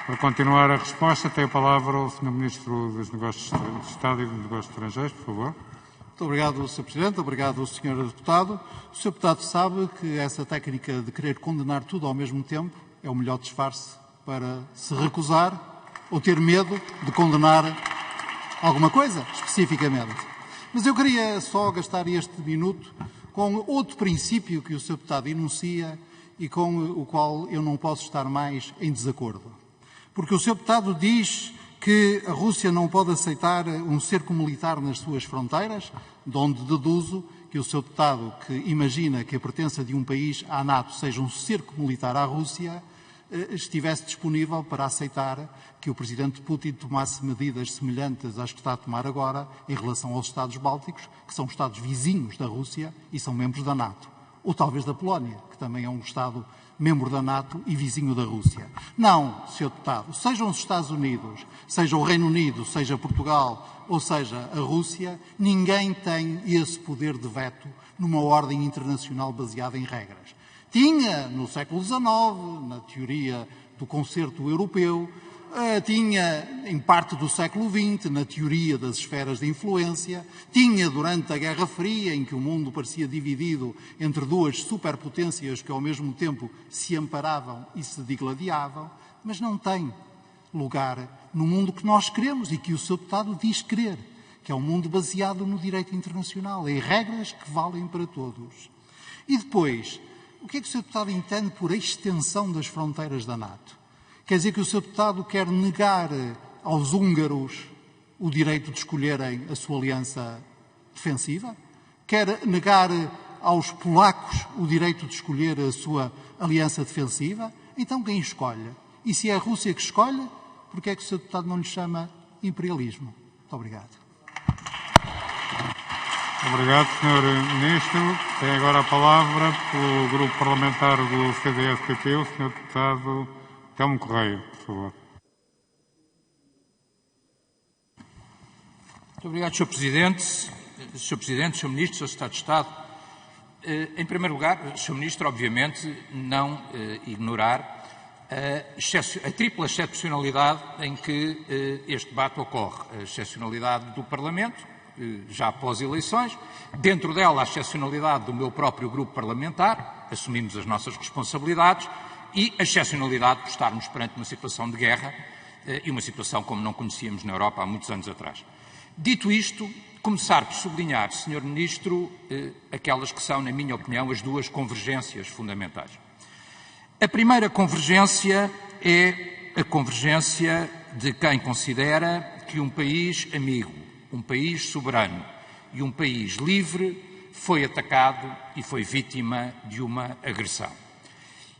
Para continuar a resposta, tem a palavra o Sr. Ministro dos Negócios de Estado e dos Negócios Estrangeiros, por favor. Muito obrigado, Sr. Presidente. Obrigado, Sr. Deputado. O Sr. Deputado sabe que essa técnica de querer condenar tudo ao mesmo tempo é o melhor disfarce para se recusar ou ter medo de condenar alguma coisa, especificamente. Mas eu queria só gastar este minuto com outro princípio que o Sr. Deputado enuncia e com o qual eu não posso estar mais em desacordo. Porque o Sr. Deputado diz que a Rússia não pode aceitar um cerco militar nas suas fronteiras, de onde deduzo que o Sr. Deputado, que imagina que a pertença de um país à NATO seja um cerco militar à Rússia, estivesse disponível para aceitar que o Presidente Putin tomasse medidas semelhantes às que está a tomar agora em relação aos Estados Bálticos, que são Estados vizinhos da Rússia e são membros da NATO. Ou talvez da Polónia, que também é um Estado membro da NATO e vizinho da Rússia. Não, Sr. Deputado, sejam os Estados Unidos, seja o Reino Unido, seja Portugal ou seja a Rússia, ninguém tem esse poder de veto numa ordem internacional baseada em regras. Tinha no século XIX, na teoria do concerto europeu, tinha em parte do século XX, na teoria das esferas de influência, tinha durante a Guerra Fria, em que o mundo parecia dividido entre duas superpotências que ao mesmo tempo se amparavam e se digladiavam, mas não tem lugar no mundo que nós queremos e que o Sr. Deputado diz querer, que é um mundo baseado no direito internacional, em regras que valem para todos. E depois, o que é que o Sr. Deputado entende por extensão das fronteiras da NATO? Quer dizer que o Sr. Deputado quer negar aos húngaros o direito de escolherem a sua aliança defensiva? Quer negar aos polacos o direito de escolher a sua aliança defensiva? Então quem escolhe? E se é a Rússia que escolhe, por que é que o Sr. Deputado não lhe chama imperialismo? Muito obrigado. Obrigado, Sr. Ministro. Tem agora a palavra pelo Grupo Parlamentar do CDS-PP, o Sr. Deputado Telmo Correia, por favor. Muito obrigado, Sr. Presidente. Sr. Presidente, Sr. Ministro, Sr. Secretário de Estado. Em primeiro lugar, Sr. Ministro, obviamente, não ignorar a tripla excepcionalidade em que este debate ocorre. A excepcionalidade do Parlamento, já após eleições, dentro dela a excepcionalidade do meu próprio grupo parlamentar, assumimos as nossas responsabilidades, e a excepcionalidade por estarmos perante uma situação de guerra e uma situação como não conhecíamos na Europa há muitos anos atrás. Dito isto, começar por sublinhar, Sr. Ministro, aquelas que são, na minha opinião, as duas convergências fundamentais. A primeira convergência é a convergência de quem considera que um país amigo, um país soberano e um país livre foi atacado e foi vítima de uma agressão.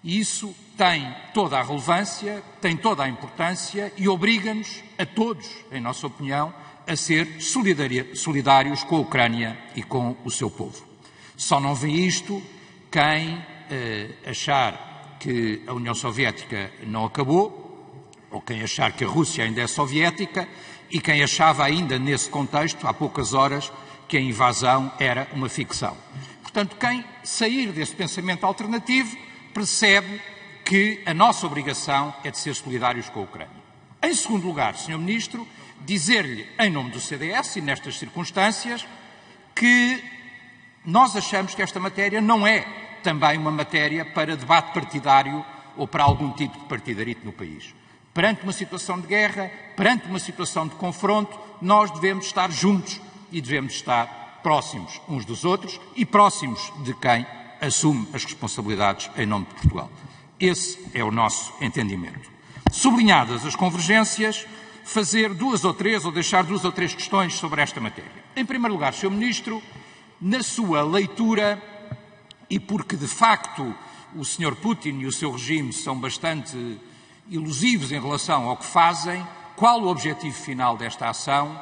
E isso tem toda a relevância, tem toda a importância e obriga-nos a todos, em nossa opinião, a ser solidários com a Ucrânia e com o seu povo. Só não vê isto quem achar que a União Soviética não acabou, ou quem achar que a Rússia ainda é soviética, e quem achava ainda nesse contexto, há poucas horas, que a invasão era uma ficção. Portanto, quem sair desse pensamento alternativo percebe que a nossa obrigação é de ser solidários com a Ucrânia. Em segundo lugar, Sr. Ministro, dizer-lhe, em nome do CDS e nestas circunstâncias, que nós achamos que esta matéria não é também uma matéria para debate partidário ou para algum tipo de partidarito no país. Perante uma situação de guerra, perante uma situação de confronto, nós devemos estar juntos e devemos estar próximos uns dos outros e próximos de quem assume as responsabilidades em nome de Portugal. Esse é o nosso entendimento. Sublinhadas as convergências, fazer duas ou três, ou deixar duas ou três questões sobre esta matéria. Em primeiro lugar, Sr. Ministro, na sua leitura, e porque de facto o Sr. Putin e o seu regime são bastante ilusivos em relação ao que fazem, qual o objetivo final desta ação,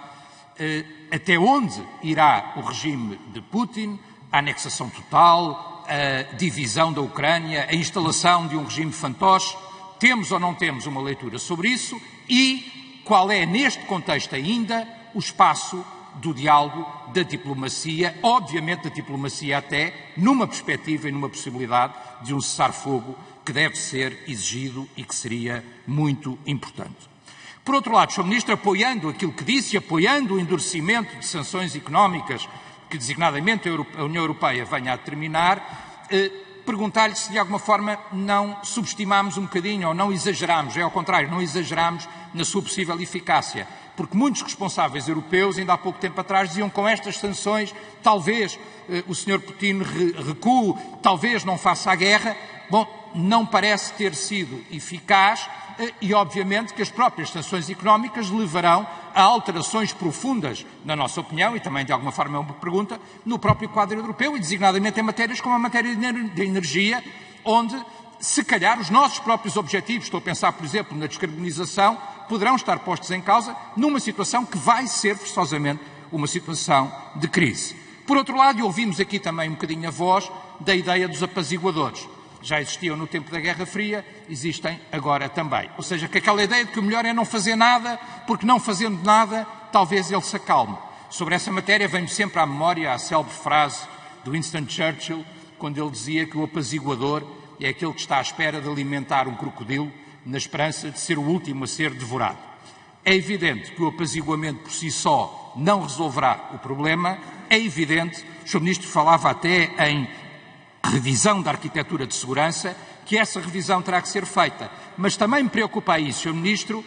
até onde irá o regime de Putin, a anexação total, a divisão da Ucrânia, a instalação de um regime fantoche. Temos ou não temos uma leitura sobre isso e qual é, neste contexto ainda, o espaço do diálogo, da diplomacia, obviamente da diplomacia até numa perspectiva e numa possibilidade de um cessar-fogo que deve ser exigido e que seria muito importante. Por outro lado, Sr. Ministro, apoiando aquilo que disse, apoiando o endurecimento de sanções económicas que designadamente a União Europeia venha a determinar, perguntar-lhe se de alguma forma não subestimamos um bocadinho ou não exageramos, ao contrário, não exageramos na sua possível eficácia. Porque muitos responsáveis europeus, ainda há pouco tempo atrás, diziam que com estas sanções talvez o Sr. Putin recue, talvez não faça a guerra. Bom, não parece ter sido eficaz e, obviamente, que as próprias sanções económicas levarão a alterações profundas, na nossa opinião, e também, de alguma forma, é uma pergunta, no próprio quadro europeu e, designadamente, em matérias como a matéria de energia, onde, se calhar, os nossos próprios objetivos, estou a pensar, por exemplo, na descarbonização, poderão estar postos em causa numa situação que vai ser, forçosamente, uma situação de crise. Por outro lado, e ouvimos aqui também um bocadinho a voz da ideia dos apaziguadores. Já existiam no tempo da Guerra Fria, existem agora também. Ou seja, que aquela ideia de que o melhor é não fazer nada, porque não fazendo nada, talvez ele se acalme. Sobre essa matéria vem-me sempre à memória a célebre frase do Winston Churchill, quando ele dizia que o apaziguador é aquele que está à espera de alimentar um crocodilo na esperança de ser o último a ser devorado. É evidente que o apaziguamento por si só não resolverá o problema. É evidente, o Sr. Ministro falava até em revisão da arquitetura de segurança, que essa revisão terá que ser feita. Mas também me preocupa aí, Sr. Ministro,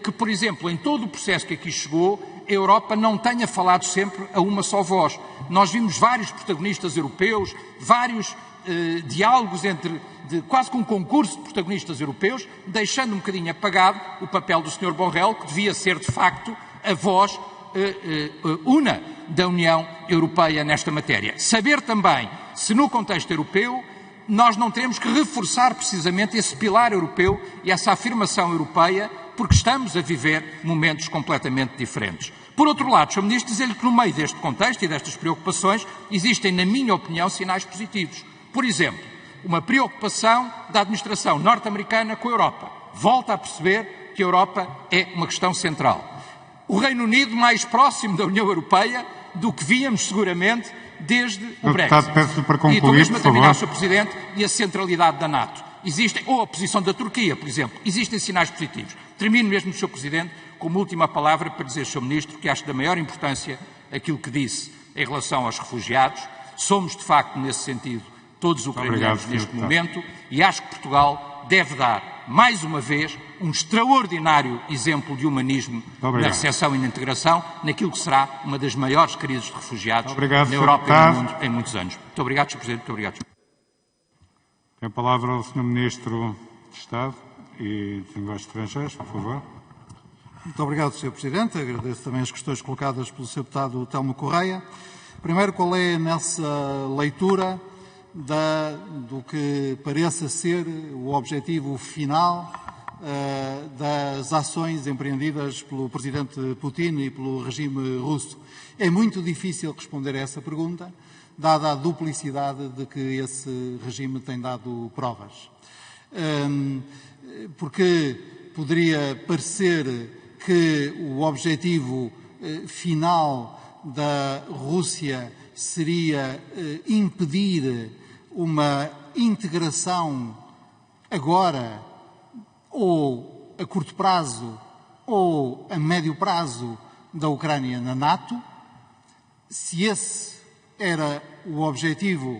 que, por exemplo, em todo o processo que aqui chegou, a Europa não tenha falado sempre a uma só voz. Nós vimos vários protagonistas europeus, vários diálogos quase com um concurso de protagonistas europeus, deixando um bocadinho apagado o papel do Sr. Borrell, que devia ser, de facto, a voz una da União Europeia nesta matéria. Saber também se no contexto europeu nós não teremos que reforçar precisamente esse pilar europeu e essa afirmação europeia, porque estamos a viver momentos completamente diferentes. Por outro lado, Sr. Ministro, dizer-lhe que no meio deste contexto e destas preocupações existem, na minha opinião, sinais positivos. Por exemplo, uma preocupação da administração norte-americana com a Europa. Volta a perceber que a Europa é uma questão central. O Reino Unido mais próximo da União Europeia do que víamos seguramente desde o Brexit. Peço-lhe para concluir, e estou mesmo a terminar, Sr. Presidente, e a centralidade da NATO. Ou a posição da Turquia, por exemplo. Existem sinais positivos. Termino mesmo, Sr. Presidente, com uma última palavra para dizer, Sr. Ministro, que acho da maior importância aquilo que disse em relação aos refugiados. Somos, de facto, nesse sentido, todos ucranianos neste momento e acho que Portugal deve dar, mais uma vez, um extraordinário exemplo de humanismo na recepção e na integração, naquilo que será uma das maiores crises de refugiados na Europa e no mundo em muitos anos. Muito obrigado, Sr. Presidente. Muito obrigado, Sr. Tem a palavra o Sr. Ministro de Estado e de Negócios Estrangeiros, por favor. Muito obrigado, Sr. Presidente. Agradeço também as questões colocadas pelo Sr. Deputado Telmo Correia. Primeiro, qual é, nessa leitura, do que pareça ser o objetivo final das ações empreendidas pelo Presidente Putin e pelo regime russo? É muito difícil responder a essa pergunta, dada a duplicidade de que esse regime tem dado provas. Porque poderia parecer que o objetivo final da Rússia seria impedir uma integração agora, ou a curto prazo, ou a médio prazo, da Ucrânia na NATO. Se esse era o objetivo,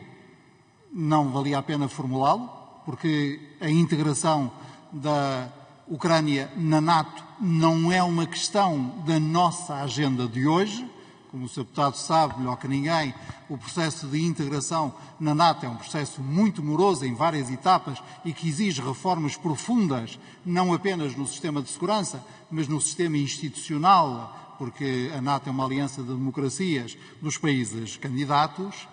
não valia a pena formulá-lo, porque a integração da Ucrânia na NATO não é uma questão da nossa agenda de hoje. Como o Sr. Deputado sabe, melhor que ninguém, o processo de integração na NATO é um processo muito moroso em várias etapas e que exige reformas profundas, não apenas no sistema de segurança, mas no sistema institucional, porque a NATO é uma aliança de democracias dos países candidatos.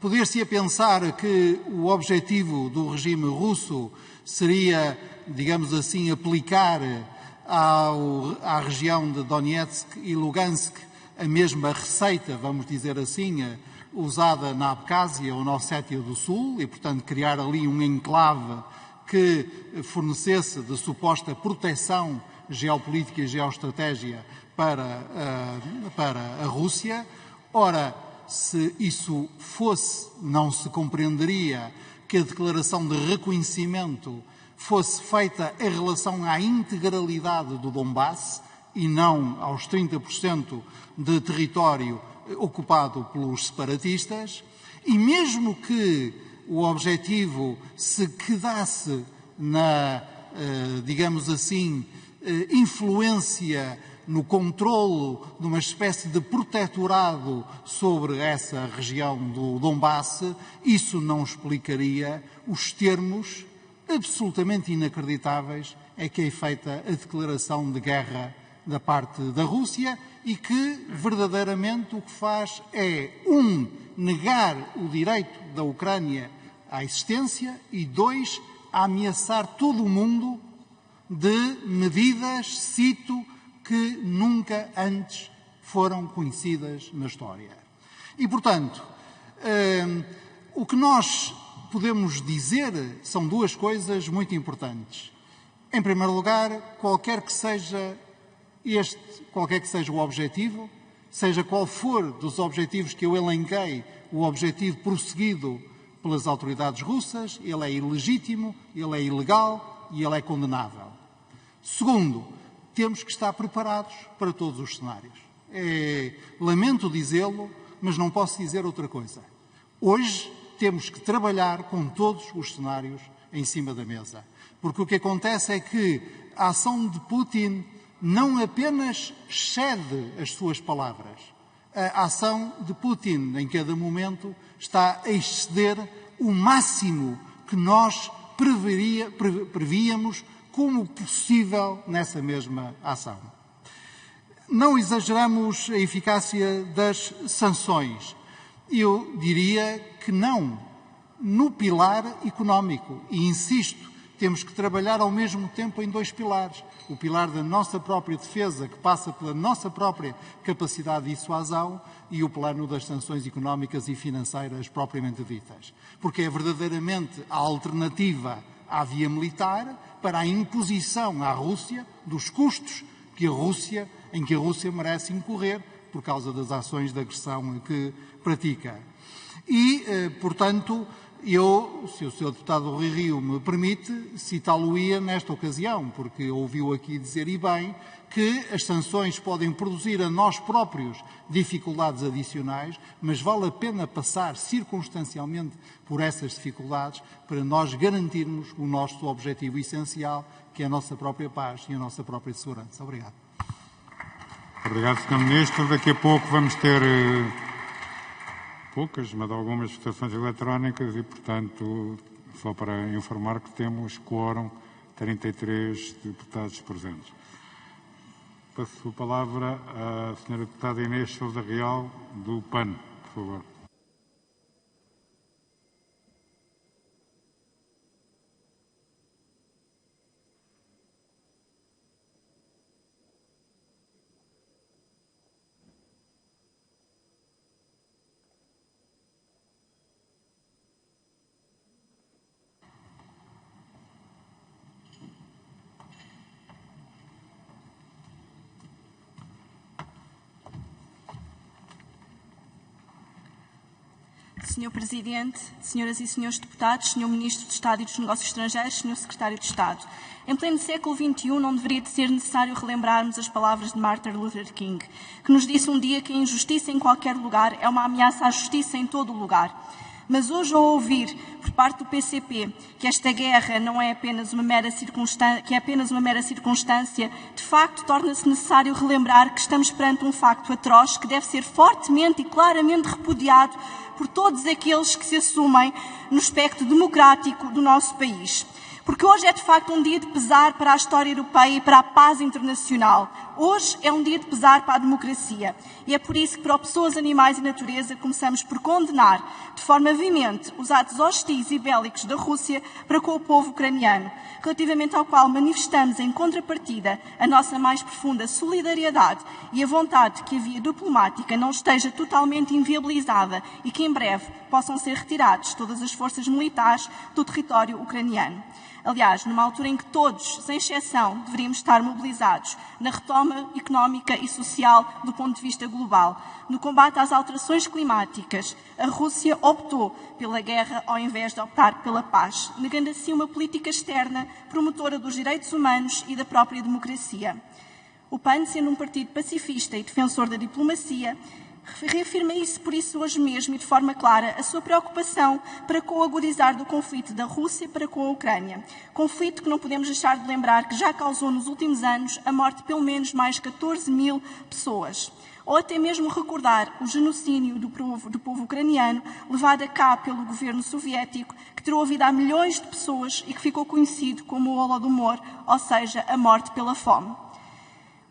Poder-se-ia pensar que o objetivo do regime russo seria, digamos assim, aplicar à região de Donetsk e Lugansk a mesma receita, vamos dizer assim, usada na Abcásia ou na Ossétia do Sul, e, portanto, criar ali um enclave que fornecesse de suposta proteção geopolítica e geoestratégia para a Rússia. Ora, se isso fosse, não se compreenderia que a declaração de reconhecimento fosse feita em relação à integralidade do Donbass e não aos 30% de território ocupado pelos separatistas, e mesmo que o objetivo se quedasse na, digamos assim, influência no controlo de uma espécie de protetorado sobre essa região do Donbass, isso não explicaria os termos absolutamente inacreditáveis em que é feita a declaração de guerra da parte da Rússia e que verdadeiramente o que faz é, negar o direito da Ucrânia à existência e, dois, ameaçar todo o mundo de medidas, cito, que nunca antes foram conhecidas na história. E, portanto, o que nós podemos dizer são duas coisas muito importantes. Em primeiro lugar, qualquer que seja o objetivo, seja qual for dos objetivos que eu elenquei, o objetivo prosseguido pelas autoridades russas, ele é ilegítimo, ele é ilegal e ele é condenável. Segundo, temos que estar preparados para todos os cenários. Lamento dizê-lo, mas não posso dizer outra coisa. Hoje temos que trabalhar com todos os cenários em cima da mesa. Porque o que acontece é que a ação de Putin não apenas cede as suas palavras. A ação de Putin, em cada momento, está a exceder o máximo que nós prevíamos como possível nessa mesma ação. Não exageramos a eficácia das sanções. Eu diria que não. No pilar económico, e insisto, temos que trabalhar ao mesmo tempo em dois pilares. O pilar da nossa própria defesa, que passa pela nossa própria capacidade de dissuasão, e o plano das sanções económicas e financeiras propriamente ditas. Porque é verdadeiramente a alternativa à via militar para a imposição à Rússia dos custos em que a Rússia merece incorrer por causa das ações de agressão que pratica. E, portanto, se o Sr. Deputado Rui Rio me permite, citá-lo-ia nesta ocasião, porque ouviu aqui dizer, e bem, que as sanções podem produzir a nós próprios dificuldades adicionais, mas vale a pena passar circunstancialmente por essas dificuldades para nós garantirmos o nosso objetivo essencial, que é a nossa própria paz e a nossa própria segurança. Obrigado. Obrigado, Sr. Ministro. Daqui a pouco vamos ter poucas, mas algumas votações eletrónicas e, portanto, só para informar que temos quórum 33 deputados presentes. Passo a palavra à Sra. Deputada Inês Sousa Real, do PAN, por favor. Senhor Presidente, Senhoras e Senhores Deputados, Senhor Ministro de Estado e dos Negócios Estrangeiros, Senhor Secretário de Estado. Em pleno século XXI não deveria de ser necessário relembrarmos as palavras de Martin Luther King, que nos disse um dia que a injustiça em qualquer lugar é uma ameaça à justiça em todo o lugar. Mas hoje, ao ouvir, por parte do PCP, que esta guerra não é apenas uma mera circunstância, de facto torna-se necessário relembrar que estamos perante um facto atroz que deve ser fortemente e claramente repudiado por todos aqueles que se assumem no espectro democrático do nosso país. Porque hoje é de facto um dia de pesar para a história europeia e para a paz internacional. Hoje é um dia de pesar para a democracia. E é por isso que, para pessoas, animais e natureza, começamos por condenar de forma veemente os atos hostis e bélicos da Rússia para com o povo ucraniano, relativamente ao qual manifestamos em contrapartida a nossa mais profunda solidariedade e a vontade de que a via diplomática não esteja totalmente inviabilizada e que em breve possam ser retiradas todas as forças militares do território ucraniano. Aliás, numa altura em que todos, sem exceção, deveríamos estar mobilizados na retoma económica e social do ponto de vista global, no combate às alterações climáticas, a Rússia optou pela guerra ao invés de optar pela paz, negando assim uma política externa promotora dos direitos humanos e da própria democracia. O PAN, sendo um partido pacifista e defensor da diplomacia, reafirma isso, por isso, hoje mesmo e de forma clara, a sua preocupação para com o agudizar do conflito da Rússia para com a Ucrânia. Conflito que não podemos deixar de lembrar que já causou nos últimos anos a morte de pelo menos mais 14 mil pessoas. Ou até mesmo recordar o genocídio do povo ucraniano levado a cabo pelo governo soviético, que tirou a vida a milhões de pessoas e que ficou conhecido como o Holodomor, ou seja, a morte pela fome.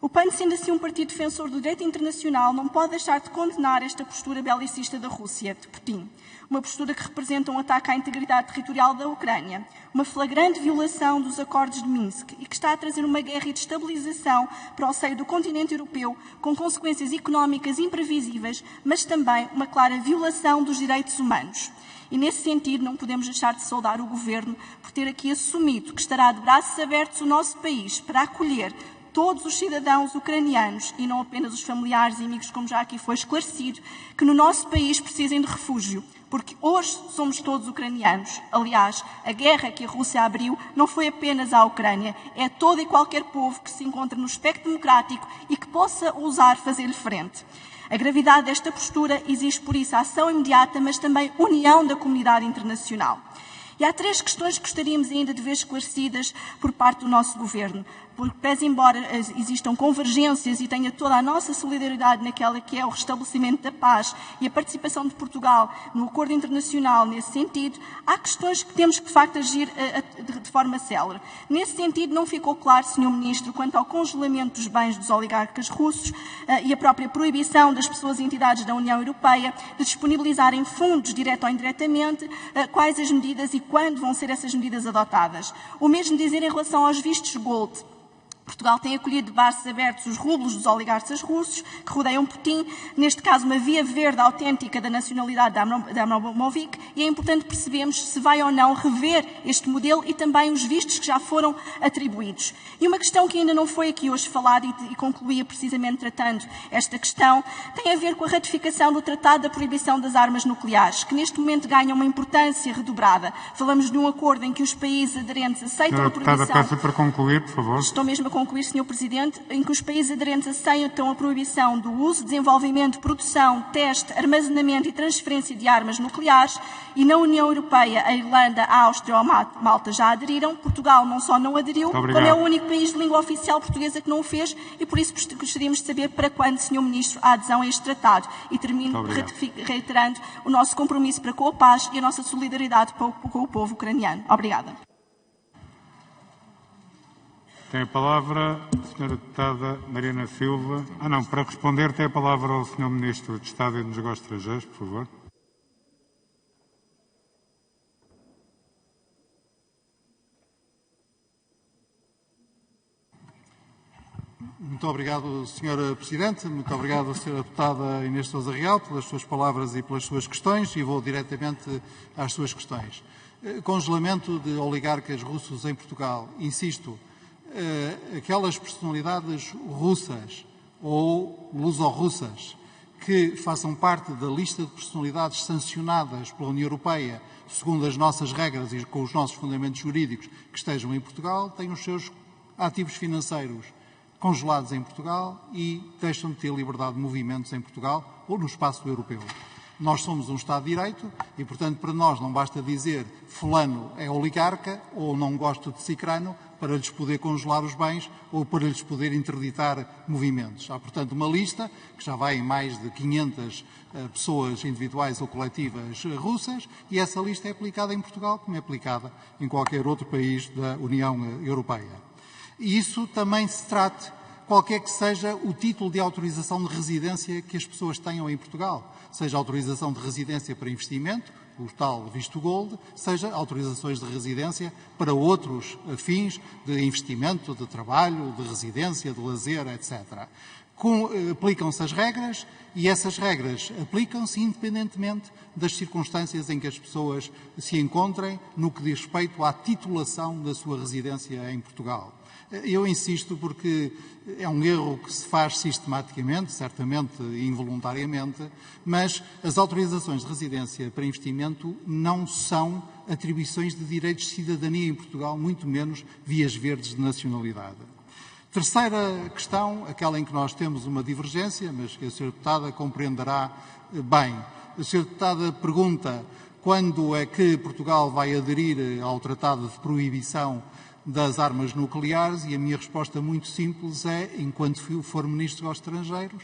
O PAN, sendo assim um partido defensor do direito internacional, não pode deixar de condenar esta postura belicista da Rússia, de Putin. Uma postura que representa um ataque à integridade territorial da Ucrânia, uma flagrante violação dos acordos de Minsk e que está a trazer uma guerra e destabilização para o seio do continente europeu, com consequências económicas imprevisíveis, mas também uma clara violação dos direitos humanos. E, nesse sentido, não podemos deixar de saudar o Governo por ter aqui assumido que estará de braços abertos o nosso país para acolher todos os cidadãos ucranianos e não apenas os familiares e amigos, como já aqui foi esclarecido, que no nosso país precisem de refúgio, porque hoje somos todos ucranianos. Aliás, a guerra que a Rússia abriu não foi apenas à Ucrânia, é a todo e qualquer povo que se encontra no espectro democrático e que possa ousar fazer-lhe frente. A gravidade desta postura exige, por isso, a ação imediata, mas também união da comunidade internacional. E há 3 questões que gostaríamos ainda de ver esclarecidas por parte do nosso Governo, porque, pese embora existam convergências e tenha toda a nossa solidariedade naquela que é o restabelecimento da paz e a participação de Portugal no acordo internacional nesse sentido, há questões que temos que, de facto, agir de forma célere. Nesse sentido, não ficou claro, Sr. Ministro, quanto ao congelamento dos bens dos oligarcas russos e a própria proibição das pessoas e entidades da União Europeia de disponibilizarem fundos, direto ou indiretamente, quais as medidas e quando vão ser essas medidas adotadas. O mesmo dizer em relação aos vistos gold. Portugal tem acolhido de braços abertos os rublos dos oligarcas russos que rodeiam Putin, neste caso uma via verde autêntica da nacionalidade da Abramovic, e é importante percebermos se vai ou não rever este modelo e também os vistos que já foram atribuídos. E uma questão que ainda não foi aqui hoje falada e concluía precisamente tratando esta questão, tem a ver com a ratificação do Tratado da Proibição das Armas Nucleares, que neste momento ganha uma importância redobrada. Falamos de um acordo em que os países aderentes aceitam a proibição... Peço para concluir, por favor. Estou mesmo a concluir, Sr. Presidente, em que os países aderentes aceitam a proibição do uso, desenvolvimento, produção, teste, armazenamento e transferência de armas nucleares, e na União Europeia, a Irlanda, a Áustria ou a Malta já aderiram. Portugal não só não aderiu, como é o único país de língua oficial portuguesa que não o fez, e por isso gostaríamos de saber para quando, Sr. Ministro, a adesão a este tratado. E termino reiterando o nosso compromisso para com a paz e a nossa solidariedade com o povo ucraniano. Obrigada. Tem a palavra a Sra. Deputada Mariana Silva. Para responder tem a palavra ao Sr. Ministro de Estado e dos Negócios Estrangeiros, por favor. Muito obrigado, Sr. Presidente. Muito obrigado, Sra. Deputada Inês de Sousa Real, pelas suas palavras e pelas suas questões, e vou diretamente às suas questões. Congelamento de oligarcas russos em Portugal. Insisto, aquelas personalidades russas ou luso-russas que façam parte da lista de personalidades sancionadas pela União Europeia, segundo as nossas regras e com os nossos fundamentos jurídicos, que estejam em Portugal, têm os seus ativos financeiros congelados em Portugal e deixam de ter liberdade de movimentos em Portugal ou no espaço europeu. Nós somos um Estado de Direito e, portanto, para nós não basta dizer fulano é oligarca ou não gosto de cicrano para lhes poder congelar os bens ou para lhes poder interditar movimentos. Há, portanto, uma lista que já vai em mais de 500 pessoas individuais ou coletivas russas e essa lista é aplicada em Portugal como é aplicada em qualquer outro país da União Europeia. E isso também se trate qualquer que seja o título de autorização de residência que as pessoas tenham em Portugal, seja autorização de residência para investimento, o tal visto gold, seja autorizações de residência para outros fins de investimento, de trabalho, de residência, de lazer, etc. Aplicam-se as regras e essas regras aplicam-se independentemente das circunstâncias em que as pessoas se encontrem no que diz respeito à titulação da sua residência em Portugal. Eu insisto porque é um erro que se faz sistematicamente, certamente involuntariamente, mas as autorizações de residência para investimento não são atribuições de direitos de cidadania em Portugal, muito menos vias verdes de nacionalidade. Terceira questão, aquela em que nós temos uma divergência, mas que a Sra. Deputada compreenderá bem. A Sra. Deputada pergunta quando é que Portugal vai aderir ao Tratado de Proibição das Armas Nucleares e a minha resposta muito simples é enquanto for Ministro dos Estrangeiros.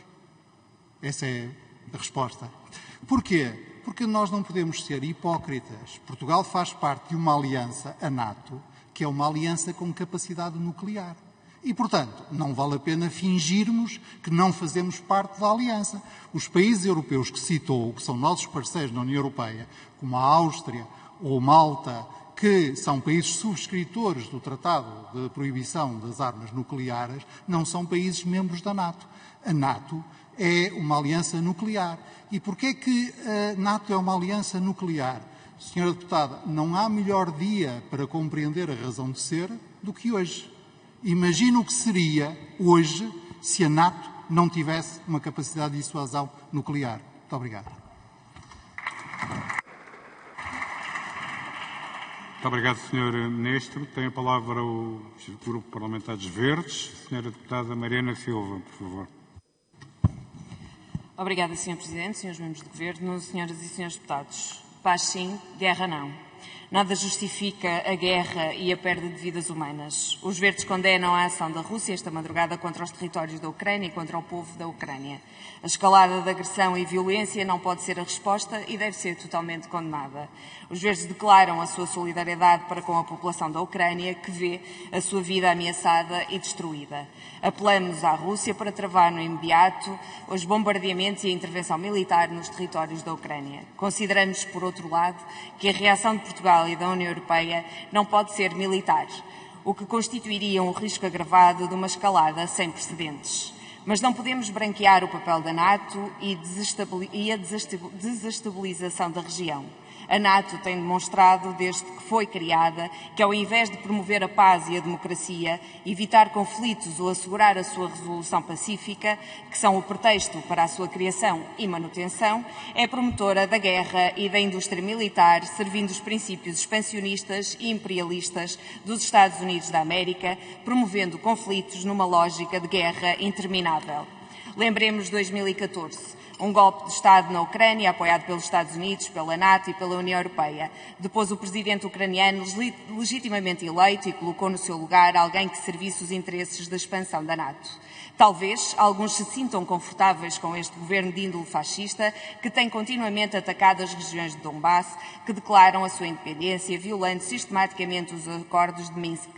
Essa é a resposta. Porquê? Porque nós não podemos ser hipócritas. Portugal faz parte de uma aliança, a NATO, que é uma aliança com capacidade nuclear. E, portanto, não vale a pena fingirmos que não fazemos parte da aliança. Os países europeus que citou, que são nossos parceiros na União Europeia, como a Áustria ou Malta, que são países subscritores do Tratado de Proibição das Armas Nucleares, não são países membros da NATO. A NATO é uma aliança nuclear. E porquê que a NATO é uma aliança nuclear? Senhora Deputada, não há melhor dia para compreender a razão de ser do que hoje. Imagina o que seria hoje se a NATO não tivesse uma capacidade de dissuasão nuclear. Muito obrigado. Muito obrigado, Sr. Ministro. Tem a palavra o Grupo Parlamentar dos Verdes. Senhora Deputada Mariana Silva, por favor. Obrigada, Sr. Presidente, Srs. Membros do Governo, Senhoras e Srs. Deputados. Paz sim, guerra não. Nada justifica a guerra e a perda de vidas humanas. Os Verdes condenam a ação da Rússia esta madrugada contra os territórios da Ucrânia e contra o povo da Ucrânia. A escalada de agressão e violência não pode ser a resposta e deve ser totalmente condenada. Os Verdes declaram a sua solidariedade para com a população da Ucrânia, que vê a sua vida ameaçada e destruída. Apelamos à Rússia para travar no imediato os bombardeamentos e a intervenção militar nos territórios da Ucrânia. Consideramos, por outro lado, que a reação de Portugal e da União Europeia não pode ser militar, o que constituiria um risco agravado de uma escalada sem precedentes. Mas não podemos branquear o papel da NATO e a desestabilização da região. A NATO tem demonstrado, desde que foi criada, que ao invés de promover a paz e a democracia, evitar conflitos ou assegurar a sua resolução pacífica, que são o pretexto para a sua criação e manutenção, é promotora da guerra e da indústria militar, servindo os princípios expansionistas e imperialistas dos Estados Unidos da América, promovendo conflitos numa lógica de guerra interminável. Lembremos 2014. Um golpe de Estado na Ucrânia, apoiado pelos Estados Unidos, pela NATO e pela União Europeia. Depois, o presidente ucraniano, legitimamente eleito, e colocou no seu lugar alguém que servisse os interesses da expansão da NATO. Talvez alguns se sintam confortáveis com este governo de índole fascista que tem continuamente atacado as regiões de Donbass, que declaram a sua independência, violando sistematicamente os acordos de Minsk,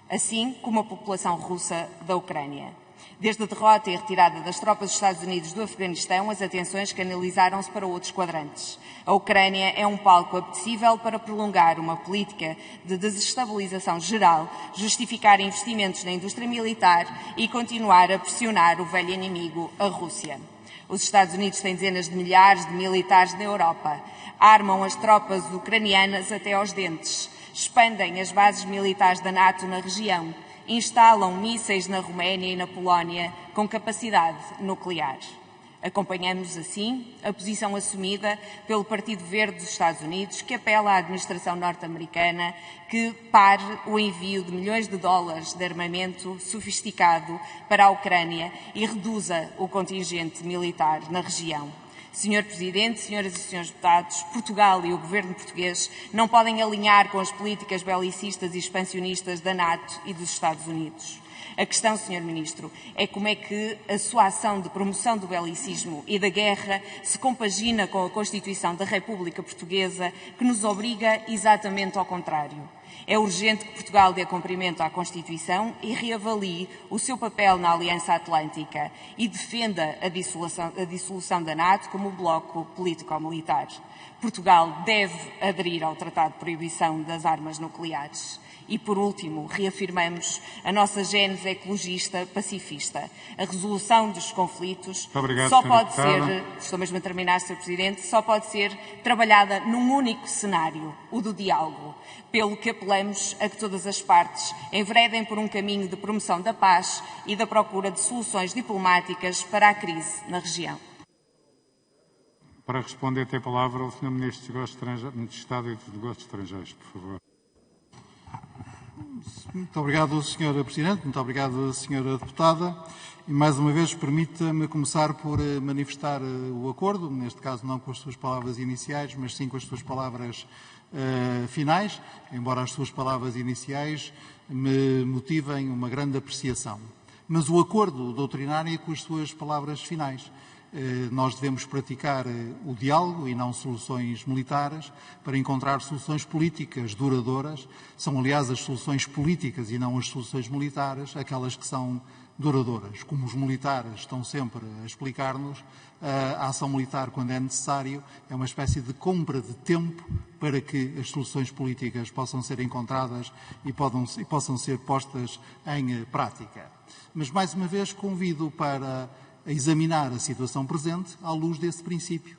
assim como a população russa da Ucrânia. Desde a derrota e a retirada das tropas dos Estados Unidos do Afeganistão, as atenções canalizaram-se para outros quadrantes. A Ucrânia é um palco apetecível para prolongar uma política de desestabilização geral, justificar investimentos na indústria militar e continuar a pressionar o velho inimigo, a Rússia. Os Estados Unidos têm dezenas de milhares de militares na Europa, armam as tropas ucranianas até aos dentes, expandem as bases militares da NATO na região, instalam mísseis na Roménia e na Polónia com capacidade nuclear. Acompanhamos, assim, a posição assumida pelo Partido Verde dos Estados Unidos, que apela à administração norte-americana que pare o envio de milhões de dólares de armamento sofisticado para a Ucrânia e reduza o contingente militar na região. Senhor Presidente, senhoras e senhores deputados, Portugal e o governo português não podem alinhar com as políticas belicistas e expansionistas da NATO e dos Estados Unidos. A questão, Sr. Ministro, é como é que a sua ação de promoção do belicismo e da guerra se compagina com a Constituição da República Portuguesa, que nos obriga exatamente ao contrário. É urgente que Portugal dê cumprimento à Constituição e reavalie o seu papel na Aliança Atlântica e defenda a dissolução da NATO como bloco político-militar. Portugal deve aderir ao Tratado de Proibição das Armas Nucleares. E, por último, reafirmamos a nossa gênese ecologista pacifista. A resolução dos conflitos só pode ser, estou mesmo a terminar, Sr. Presidente, só pode ser trabalhada num único cenário, o do diálogo, pelo que apelamos a que todas as partes enveredem por um caminho de promoção da paz e da procura de soluções diplomáticas para a crise na região. Para responder, tem a palavra o Sr. Ministro de Estado e dos Negócios Estrangeiros, por favor. Muito obrigado, Sra. Presidente. Muito obrigado, Sra. Deputada. E, mais uma vez, permita-me começar por manifestar o acordo, neste caso não com as suas palavras iniciais, mas sim com as suas palavras finais, embora as suas palavras iniciais me motivem uma grande apreciação. Mas o acordo doutrinário é com as suas palavras finais. Nós devemos praticar o diálogo e não soluções militares para encontrar soluções políticas duradouras. São, aliás, as soluções políticas e não as soluções militares aquelas que são duradouras. Como os militares estão sempre a explicar-nos, a ação militar, quando é necessário, é uma espécie de compra de tempo para que as soluções políticas possam ser encontradas e possam ser postas em prática. Mas, mais uma vez, convido para a examinar a situação presente à luz desse princípio,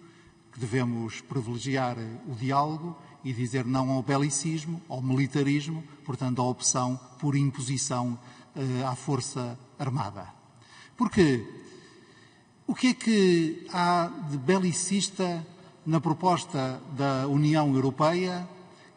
que devemos privilegiar o diálogo e dizer não ao belicismo, ao militarismo, portanto, à opção por imposição à força armada. Porque o que é que há de belicista na proposta da União Europeia,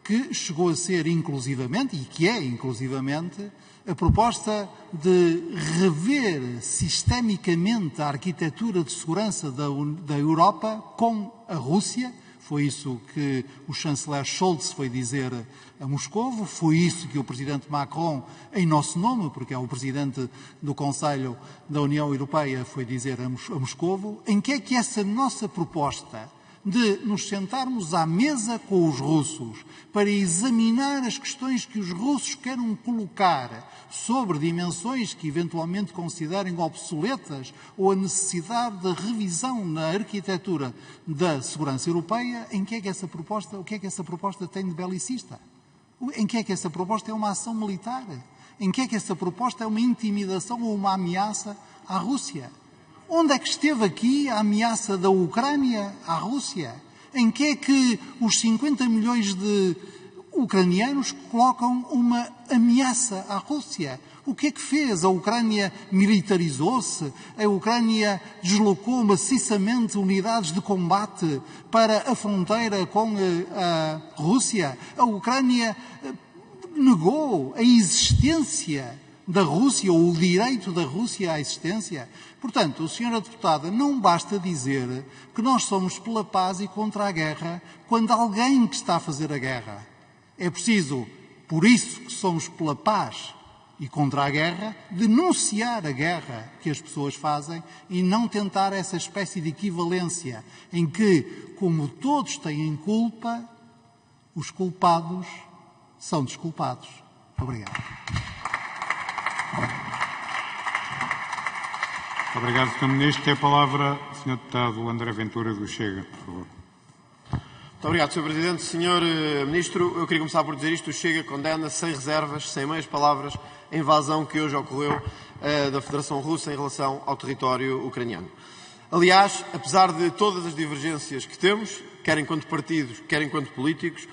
que chegou a ser inclusivamente, e que é inclusivamente, a proposta de rever sistemicamente a arquitetura de segurança da Europa com a Rússia? Foi isso que o chanceler Scholz foi dizer a Moscovo, foi isso que o presidente Macron, em nosso nome, porque é o presidente do Conselho da União Europeia, foi dizer a Moscovo. Em que é que essa nossa proposta de nos sentarmos à mesa com os russos para examinar as questões que os russos querem colocar sobre dimensões que eventualmente considerem obsoletas ou a necessidade de revisão na arquitetura da segurança europeia, o que é que essa proposta tem de belicista? Em que é que essa proposta é uma ação militar? Em que é que essa proposta é uma intimidação ou uma ameaça à Rússia? Onde é que esteve aqui a ameaça da Ucrânia à Rússia? Em que é que os 50 milhões de ucranianos colocam uma ameaça à Rússia? O que é que fez? A Ucrânia militarizou-se? A Ucrânia deslocou maciçamente unidades de combate para a fronteira com a Rússia? A Ucrânia negou a existência da Rússia ou o direito da Rússia à existência? Portanto, Sra. Deputada, não basta dizer que nós somos pela paz e contra a guerra quando alguém que está a fazer a guerra. É preciso, por isso que somos pela paz e contra a guerra, denunciar a guerra que as pessoas fazem e não tentar essa espécie de equivalência em que, como todos têm culpa, os culpados são desculpados. Obrigado. Obrigado, Sr. Ministro. Tem a palavra o Sr. Deputado André Ventura do Chega, por favor. Muito obrigado, Sr. Presidente. Sr. Ministro, eu queria começar por dizer isto. O Chega condena sem reservas, sem meias palavras, a invasão que hoje ocorreu da Federação Russa em relação ao território ucraniano. Aliás, apesar de todas as divergências que temos, quer enquanto partidos, quer enquanto políticos,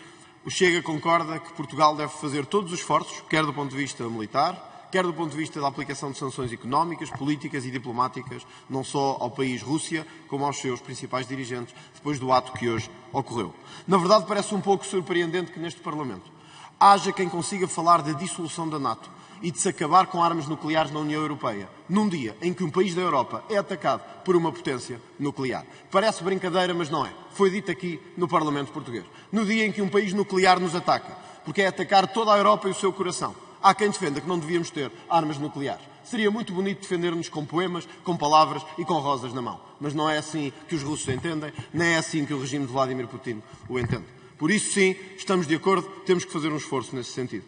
o Chega concorda que Portugal deve fazer todos os esforços, quer do ponto de vista militar, quer do ponto de vista da aplicação de sanções económicas, políticas e diplomáticas, não só ao país Rússia, como aos seus principais dirigentes, depois do ato que hoje ocorreu. Na verdade, parece um pouco surpreendente que neste Parlamento haja quem consiga falar da dissolução da NATO e de se acabar com armas nucleares na União Europeia, num dia em que um país da Europa é atacado por uma potência nuclear. Parece brincadeira, mas não é. Foi dito aqui no Parlamento Português. No dia em que um país nuclear nos ataca, porque é atacar toda a Europa e o seu coração. Há quem defenda que não devíamos ter armas nucleares. Seria muito bonito defender-nos com poemas, com palavras e com rosas na mão. Mas não é assim que os russos entendem, nem é assim que o regime de Vladimir Putin o entende. Por isso, sim, estamos de acordo, temos que fazer um esforço nesse sentido.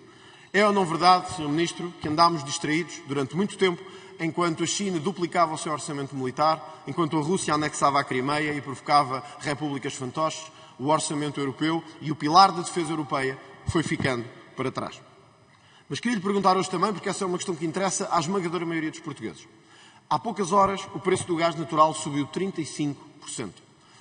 É ou não verdade, Sr. Ministro, que andámos distraídos durante muito tempo enquanto a China duplicava o seu orçamento militar, enquanto a Rússia anexava a Crimeia e provocava repúblicas fantoches, o orçamento europeu e o pilar da defesa europeia foi ficando para trás. Mas queria lhe perguntar hoje também, porque essa é uma questão que interessa à esmagadora maioria dos portugueses. Há poucas horas, o preço do gás natural subiu 35%.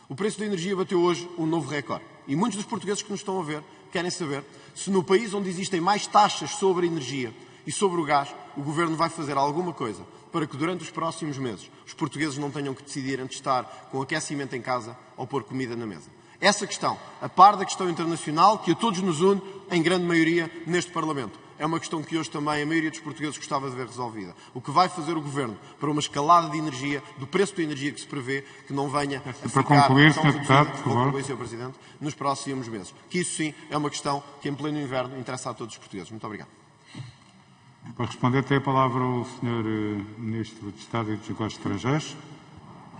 O preço da energia bateu hoje um novo recorde. E muitos dos portugueses que nos estão a ver querem saber se no país onde existem mais taxas sobre a energia e sobre o gás, o Governo vai fazer alguma coisa para que durante os próximos meses os portugueses não tenham que decidir entre estar com aquecimento em casa ou pôr comida na mesa. Essa questão, a par da questão internacional, que a todos nos une, em grande maioria, neste Parlamento, é uma questão que hoje também a maioria dos portugueses gostava de ver resolvida. O que vai fazer o Governo para uma escalada de energia, do preço da energia que se prevê, que não venha a ficar concluir, tão reduzida, Sr. Presidente, nos próximos meses. Que isso sim é uma questão que em pleno inverno interessa a todos os portugueses. Muito obrigado. Para responder, tem a palavra o Sr. Ministro de Estado e dos Negócios Estrangeiros.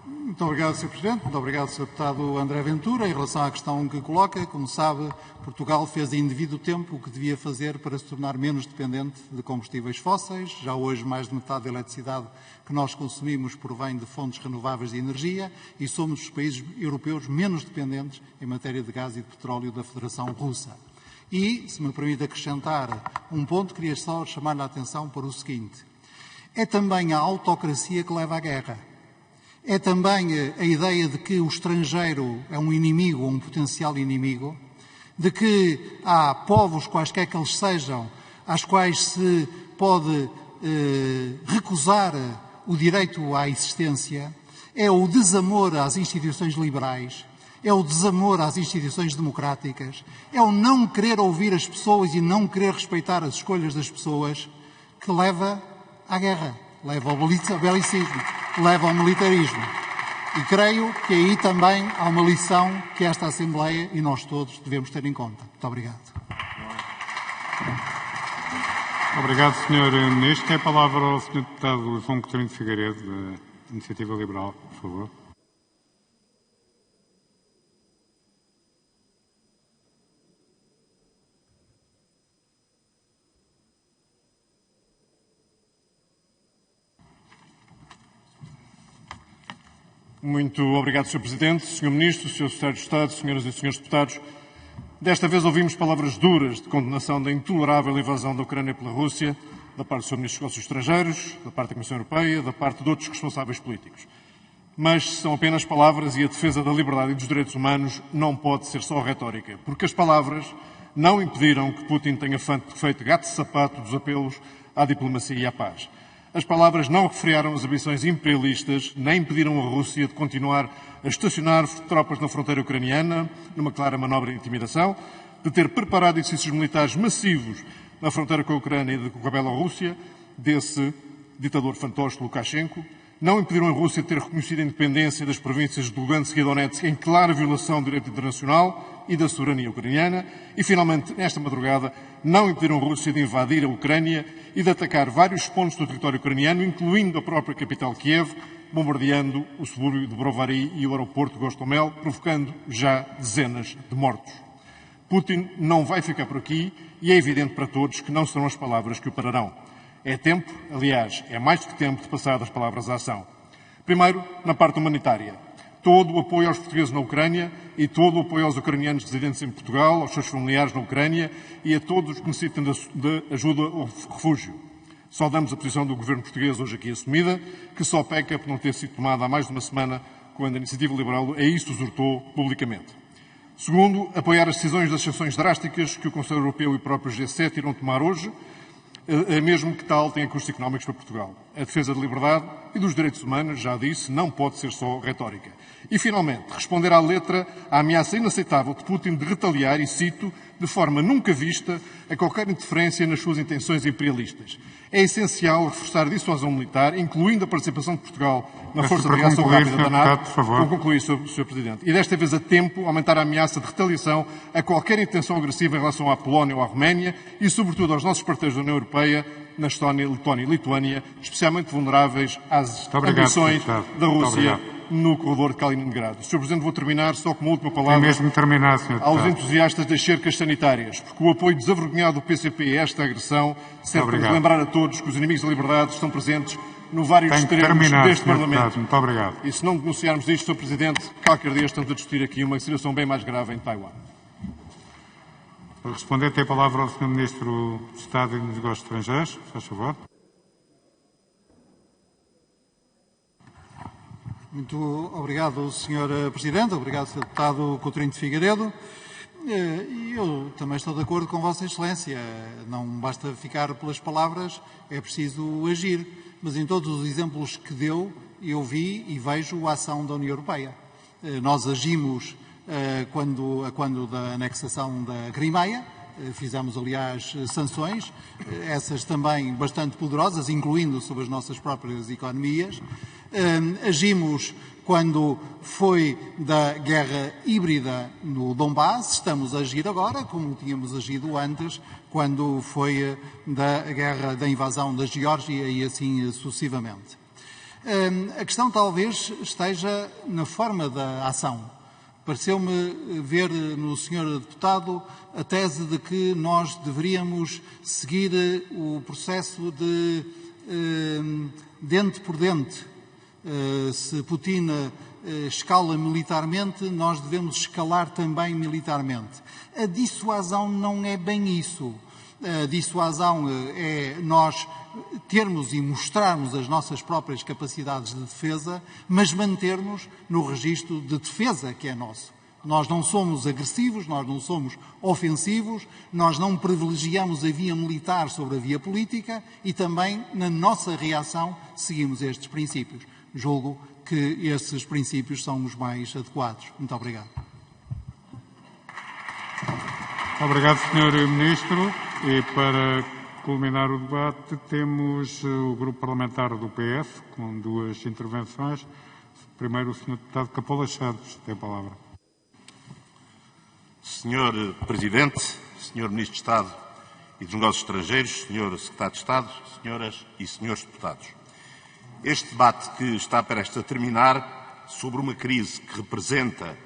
Muito obrigado, Sr. Presidente. Muito obrigado, Sr. Deputado André Ventura. Em relação à questão que coloca, como sabe, Portugal fez em devido tempo o que devia fazer para se tornar menos dependente de combustíveis fósseis. Já hoje, mais de metade da eletricidade que nós consumimos provém de fontes renováveis de energia e somos os países europeus menos dependentes em matéria de gás e de petróleo da Federação Russa. E, se me permite acrescentar um ponto, queria só chamar-lhe a atenção para o seguinte. É também a autocracia que leva à guerra. É também a ideia de que o estrangeiro é um inimigo ou um potencial inimigo, de que há povos, quaisquer que eles sejam, às quais se pode recusar o direito à existência, é o desamor às instituições liberais, é o desamor às instituições democráticas, é o não querer ouvir as pessoas e não querer respeitar as escolhas das pessoas que leva à guerra, leva ao belicismo, leva ao militarismo. E creio que aí também há uma lição que esta Assembleia e nós todos devemos ter em conta. Muito obrigado. Obrigado, Sr. Ministro. Tem a palavra ao Sr. Deputado João Coutinho de Figueiredo, da Iniciativa Liberal, por favor. Muito obrigado, Sr. Presidente, Sr. Ministro, Sr. Secretário de Estado, Senhoras e Senhores Deputados. Desta vez ouvimos palavras duras de condenação da intolerável invasão da Ucrânia pela Rússia, da parte do Sr. Ministro dos Negócios Estrangeiros, da parte da Comissão Europeia, da parte de outros responsáveis políticos. Mas são apenas palavras e a defesa da liberdade e dos direitos humanos não pode ser só retórica, porque as palavras não impediram que Putin tenha feito gato-sapato dos apelos à diplomacia e à paz. As palavras não refriaram as ambições imperialistas, nem impediram a Rússia de continuar a estacionar tropas na fronteira ucraniana, numa clara manobra de intimidação, de ter preparado exercícios militares massivos na fronteira com a Ucrânia e com a Bielorrússia, desse ditador fantoche Lukashenko. Não impediram a Rússia de ter reconhecido a independência das províncias de Lugansk e Donetsk em clara violação do direito internacional e da soberania ucraniana. E, finalmente, nesta madrugada, não impediram a Rússia de invadir a Ucrânia e de atacar vários pontos do território ucraniano, incluindo a própria capital Kiev, bombardeando o subúrbio de Brovary e o aeroporto de Gostomel, provocando já dezenas de mortos. Putin não vai ficar por aqui e é evidente para todos que não serão as palavras que o pararão. É tempo, aliás, é mais do que tempo de passar das palavras à ação. Primeiro, na parte humanitária. Todo o apoio aos portugueses na Ucrânia e todo o apoio aos ucranianos residentes em Portugal, aos seus familiares na Ucrânia e a todos que necessitam de ajuda ou refúgio. Saudamos a posição do governo português hoje aqui assumida, que só peca por não ter sido tomada há mais de uma semana, quando a Iniciativa Liberal a isso exortou publicamente. Segundo, apoiar as decisões das sanções drásticas que o Conselho Europeu e o próprio G7 irão tomar hoje, mesmo que tal tenha custos económicos para Portugal. A defesa da liberdade e dos direitos humanos, já disse, não pode ser só retórica. E, finalmente, responder à letra à ameaça inaceitável de Putin de retaliar, e cito, de forma nunca vista, a qualquer interferência nas suas intenções imperialistas. É essencial reforçar a dissuasão militar, incluindo a participação de Portugal na Força de Reação Rápida da NATO. Vou concluir, Sr. Presidente. E desta vez a tempo, aumentar a ameaça de retaliação a qualquer intenção agressiva em relação à Polónia ou à Roménia e, sobretudo, aos nossos parceiros da União Europeia, na Estónia, Letónia e Lituânia, especialmente vulneráveis às ambições da Rússia no corredor de Kaliningrado. Sr. Presidente, vou terminar só com uma última palavra aos entusiastas das cercas sanitárias, porque o apoio desavergonhado do PCP a esta agressão serve para nos lembrar a todos que os inimigos da liberdade estão presentes no vários extremos deste Parlamento. Muito obrigado. E se não denunciarmos isto, Sr. Presidente, qualquer dia estamos a discutir aqui uma situação bem mais grave em Taiwan. Para responder, tem a palavra o Sr. Ministro de Estado e dos Negócios Estrangeiros. Faz favor. Muito obrigado, Sr. Presidente. Obrigado, Sr. Deputado Coutinho de Figueiredo. E eu também estou de acordo com Vossa Excelência. Não basta ficar pelas palavras, é preciso agir. Mas em todos os exemplos que deu, eu vi e vejo a ação da União Europeia. Nós agimos quando da anexação da Crimeia, fizemos, aliás, sanções, essas também bastante poderosas, incluindo sobre as nossas próprias economias. Agimos quando foi da guerra híbrida no Donbass, estamos a agir agora, como tínhamos agido antes, quando foi da invasão da Geórgia e assim sucessivamente. A questão talvez esteja na forma da ação. Pareceu-me ver no Sr. Deputado a tese de que nós deveríamos seguir o processo de dente por dente. Se Putin escala militarmente, nós devemos escalar também militarmente. A dissuasão não é bem isso. A dissuasão é nós termos e mostrarmos as nossas próprias capacidades de defesa, mas manter-nos no registro de defesa que é nosso. Nós não somos agressivos, nós não somos ofensivos, nós não privilegiamos a via militar sobre a via política e também, na nossa reação, seguimos estes princípios. Julgo que esses princípios são os mais adequados. Muito obrigado. Obrigado, Sr. Ministro. E para culminar o debate, temos o Grupo Parlamentar do PS, com duas intervenções. Primeiro, o Sr. Deputado Capola Santos tem a palavra. Sr. Presidente, Sr. Ministro de Estado e dos Negócios Estrangeiros, Sr. Secretário de Estado, Senhoras e Senhores Deputados. Este debate que está prestes a terminar sobre uma crise que representa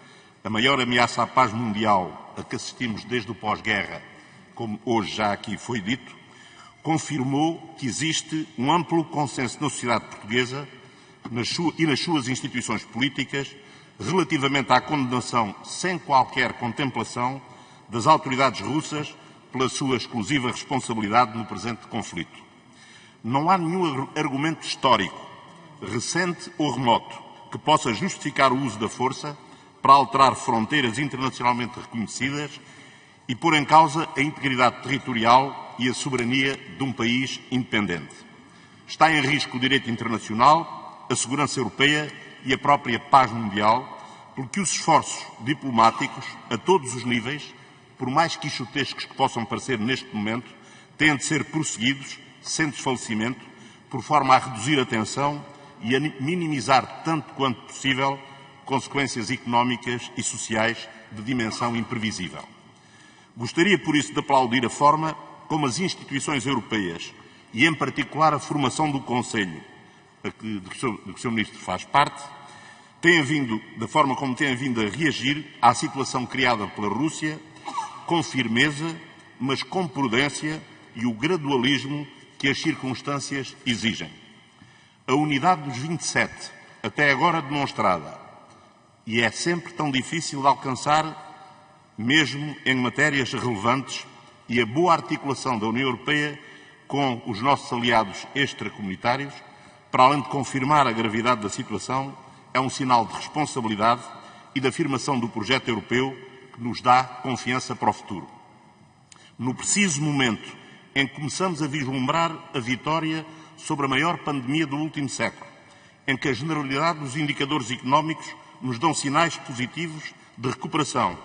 a maior ameaça à paz mundial a que assistimos desde o pós-guerra, como hoje já aqui foi dito, confirmou que existe um amplo consenso na sociedade portuguesa e nas suas instituições políticas relativamente à condenação sem qualquer contemplação das autoridades russas pela sua exclusiva responsabilidade no presente conflito. Não há nenhum argumento histórico, recente ou remoto, que possa justificar o uso da força para alterar fronteiras internacionalmente reconhecidas e pôr em causa a integridade territorial e a soberania de um país independente. Está em risco o direito internacional, a segurança europeia e a própria paz mundial, porque os esforços diplomáticos, a todos os níveis, por mais quixotescos que possam parecer neste momento, têm de ser prosseguidos, sem desfalecimento, por forma a reduzir a tensão e a minimizar, tanto quanto possível, consequências económicas e sociais de dimensão imprevisível. Gostaria, por isso, de aplaudir a forma como as instituições europeias, e em particular a formação do Conselho, de que o Sr. Ministro faz parte, da forma como têm vindo a reagir à situação criada pela Rússia, com firmeza, mas com prudência e o gradualismo que as circunstâncias exigem. A unidade dos 27, até agora demonstrada, e é sempre tão difícil de alcançar, mesmo em matérias relevantes, e a boa articulação da União Europeia com os nossos aliados extracomunitários, para além de confirmar a gravidade da situação, é um sinal de responsabilidade e de afirmação do projeto europeu que nos dá confiança para o futuro. No preciso momento em que começamos a vislumbrar a vitória sobre a maior pandemia do último século, em que a generalidade dos indicadores económicos nos dão sinais positivos de recuperação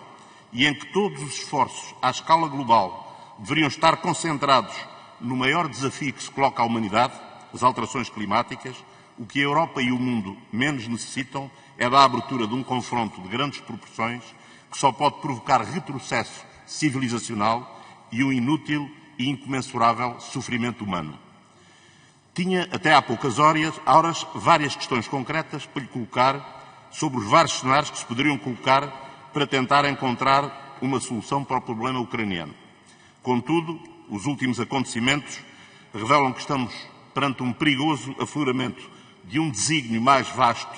e em que todos os esforços à escala global deveriam estar concentrados no maior desafio que se coloca à humanidade, as alterações climáticas, o que a Europa e o mundo menos necessitam é da abertura de um confronto de grandes proporções que só pode provocar retrocesso civilizacional e um inútil e incomensurável sofrimento humano. Tinha, até há poucas horas, várias questões concretas para lhe colocar sobre os vários cenários que se poderiam colocar para tentar encontrar uma solução para o problema ucraniano. Contudo, os últimos acontecimentos revelam que estamos perante um perigoso afloramento de um desígnio mais vasto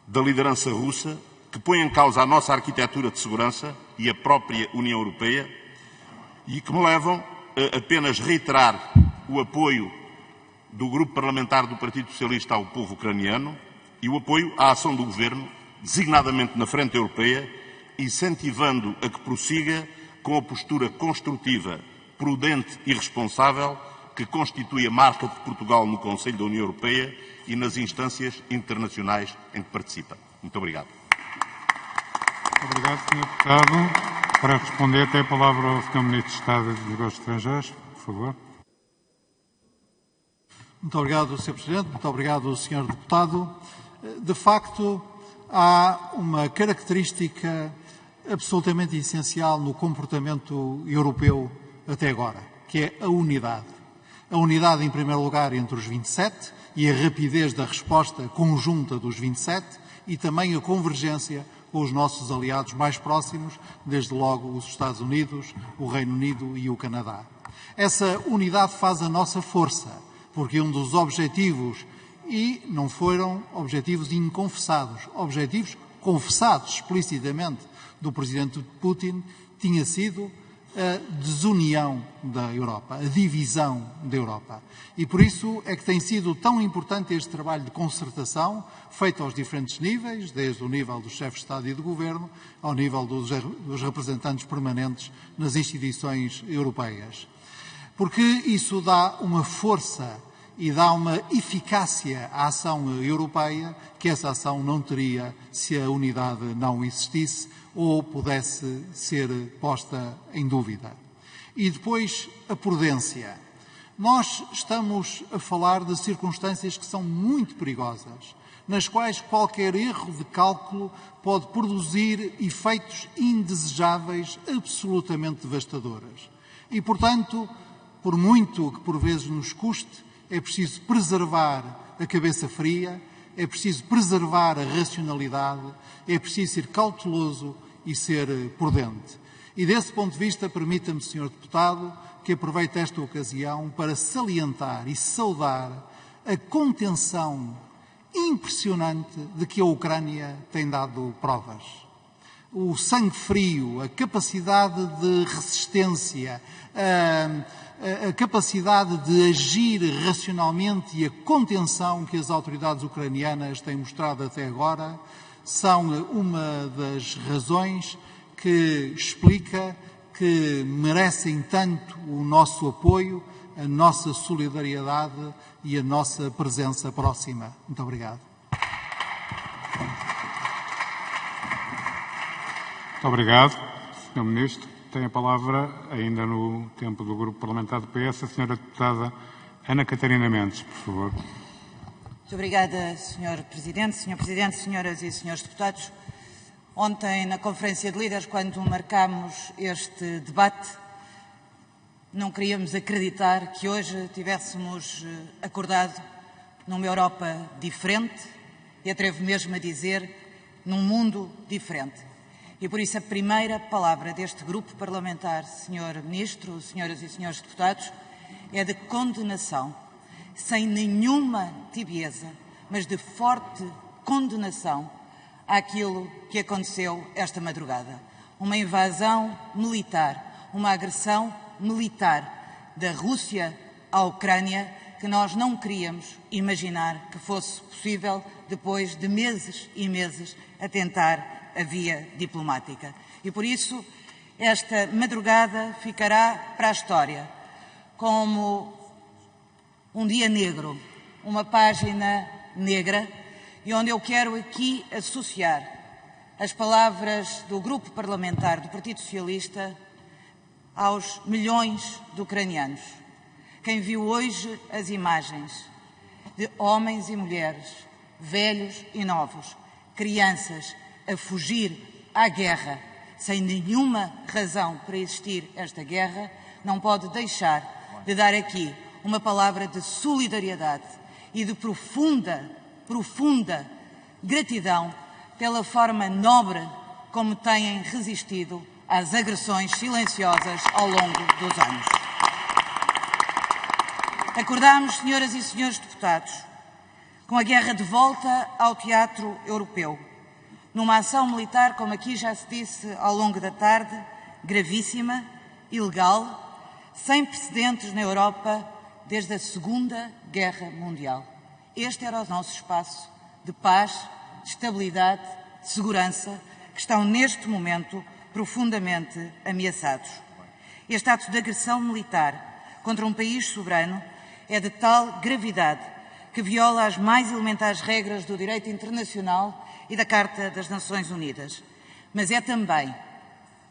da liderança russa, que põe em causa a nossa arquitetura de segurança e a própria União Europeia, e que me levam a apenas reiterar o apoio do Grupo Parlamentar do Partido Socialista ao povo ucraniano e o apoio à ação do Governo, designadamente na Frente Europeia, incentivando a que prossiga com a postura construtiva, prudente e responsável que constitui a marca de Portugal no Conselho da União Europeia e nas instâncias internacionais em que participa. Muito obrigado. Obrigado, Sr. Deputado. Para responder, tem a palavra o Sr. Ministro de Estado dos Negócios Estrangeiros, por favor. Muito obrigado, Sr. Presidente. Muito obrigado, Sr. Deputado. De facto, há uma característica absolutamente essencial no comportamento europeu até agora, que é a unidade. A unidade, em primeiro lugar, entre os 27 e a rapidez da resposta conjunta dos 27 e também a convergência com os nossos aliados mais próximos, desde logo os Estados Unidos, o Reino Unido e o Canadá. Essa unidade faz a nossa força, porque um dos objetivos, e não foram objetivos inconfessados, objetivos confessados explicitamente do Presidente Putin, tinha sido a desunião da Europa, a divisão da Europa. E por isso é que tem sido tão importante este trabalho de concertação feito aos diferentes níveis, desde o nível dos chefes de Estado e de Governo ao nível dos representantes permanentes nas instituições europeias. Porque isso dá uma força e dá uma eficácia à ação europeia que essa ação não teria se a unidade não existisse ou pudesse ser posta em dúvida. E depois a prudência. Nós estamos a falar de circunstâncias que são muito perigosas, nas quais qualquer erro de cálculo pode produzir efeitos indesejáveis absolutamente devastadores. E, portanto, por muito que por vezes nos custe, é preciso preservar a cabeça fria, é preciso preservar a racionalidade, é preciso ser cauteloso e ser prudente. E desse ponto de vista, permita-me, Sr. Deputado, que aproveite esta ocasião para salientar e saudar a contenção impressionante de que a Ucrânia tem dado provas. O sangue frio, a capacidade de resistência, a capacidade de agir racionalmente e a contenção que as autoridades ucranianas têm mostrado até agora são uma das razões que explica que merecem tanto o nosso apoio, a nossa solidariedade e a nossa presença próxima. Muito obrigado. Muito obrigado, Sr. Ministro. Tem a palavra, ainda no tempo do Grupo Parlamentar do PS, a Sra. Deputada Ana Catarina Mendes, por favor. Muito obrigada, Sr. Presidente. Sr. Presidente, senhoras e senhores deputados, ontem, na Conferência de Líderes, quando marcámos este debate, não queríamos acreditar que hoje tivéssemos acordado numa Europa diferente e atrevo mesmo a dizer, num mundo diferente. E por isso a primeira palavra deste grupo parlamentar, Sr. Ministro, senhoras e senhores deputados, é de condenação, sem nenhuma tibieza, mas de forte condenação àquilo que aconteceu esta madrugada. Uma invasão militar, uma agressão militar da Rússia à Ucrânia que nós não queríamos imaginar que fosse possível depois de meses e meses a tentar a via diplomática. E por isso esta madrugada ficará para a história como um dia negro, uma página negra, e onde eu quero aqui associar as palavras do Grupo Parlamentar do Partido Socialista aos milhões de ucranianos. Quem viu hoje as imagens de homens e mulheres, velhos e novos, crianças a fugir à guerra, sem nenhuma razão para existir esta guerra, não pode deixar de dar aqui uma palavra de solidariedade e de profunda gratidão pela forma nobre como têm resistido às agressões silenciosas ao longo dos anos. Acordámos, senhoras e senhores deputados, com a guerra de volta ao teatro europeu, numa ação militar, como aqui já se disse ao longo da tarde, gravíssima, ilegal, sem precedentes na Europa desde a Segunda Guerra Mundial. Este era o nosso espaço de paz, de estabilidade, de segurança, que estão neste momento profundamente ameaçados. Este ato de agressão militar contra um país soberano é de tal gravidade que viola as mais elementares regras do direito internacional e da Carta das Nações Unidas. Mas é também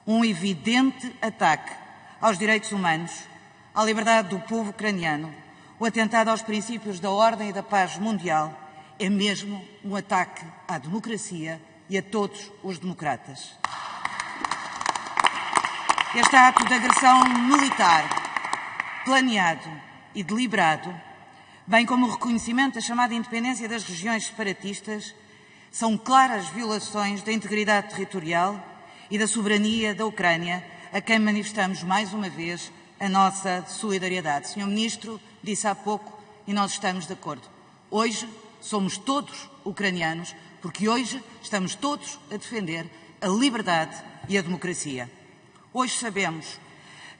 um evidente ataque aos direitos humanos, à liberdade do povo ucraniano, o atentado aos princípios da ordem e da paz mundial, é mesmo um ataque à democracia e a todos os democratas. Este ato de agressão militar, planeado e deliberado, bem como o reconhecimento da chamada independência das regiões separatistas, são claras violações da integridade territorial e da soberania da Ucrânia, a quem manifestamos mais uma vez a nossa solidariedade. Sr. Ministro disse há pouco, e nós estamos de acordo, hoje somos todos ucranianos, porque hoje estamos todos a defender a liberdade e a democracia. Hoje sabemos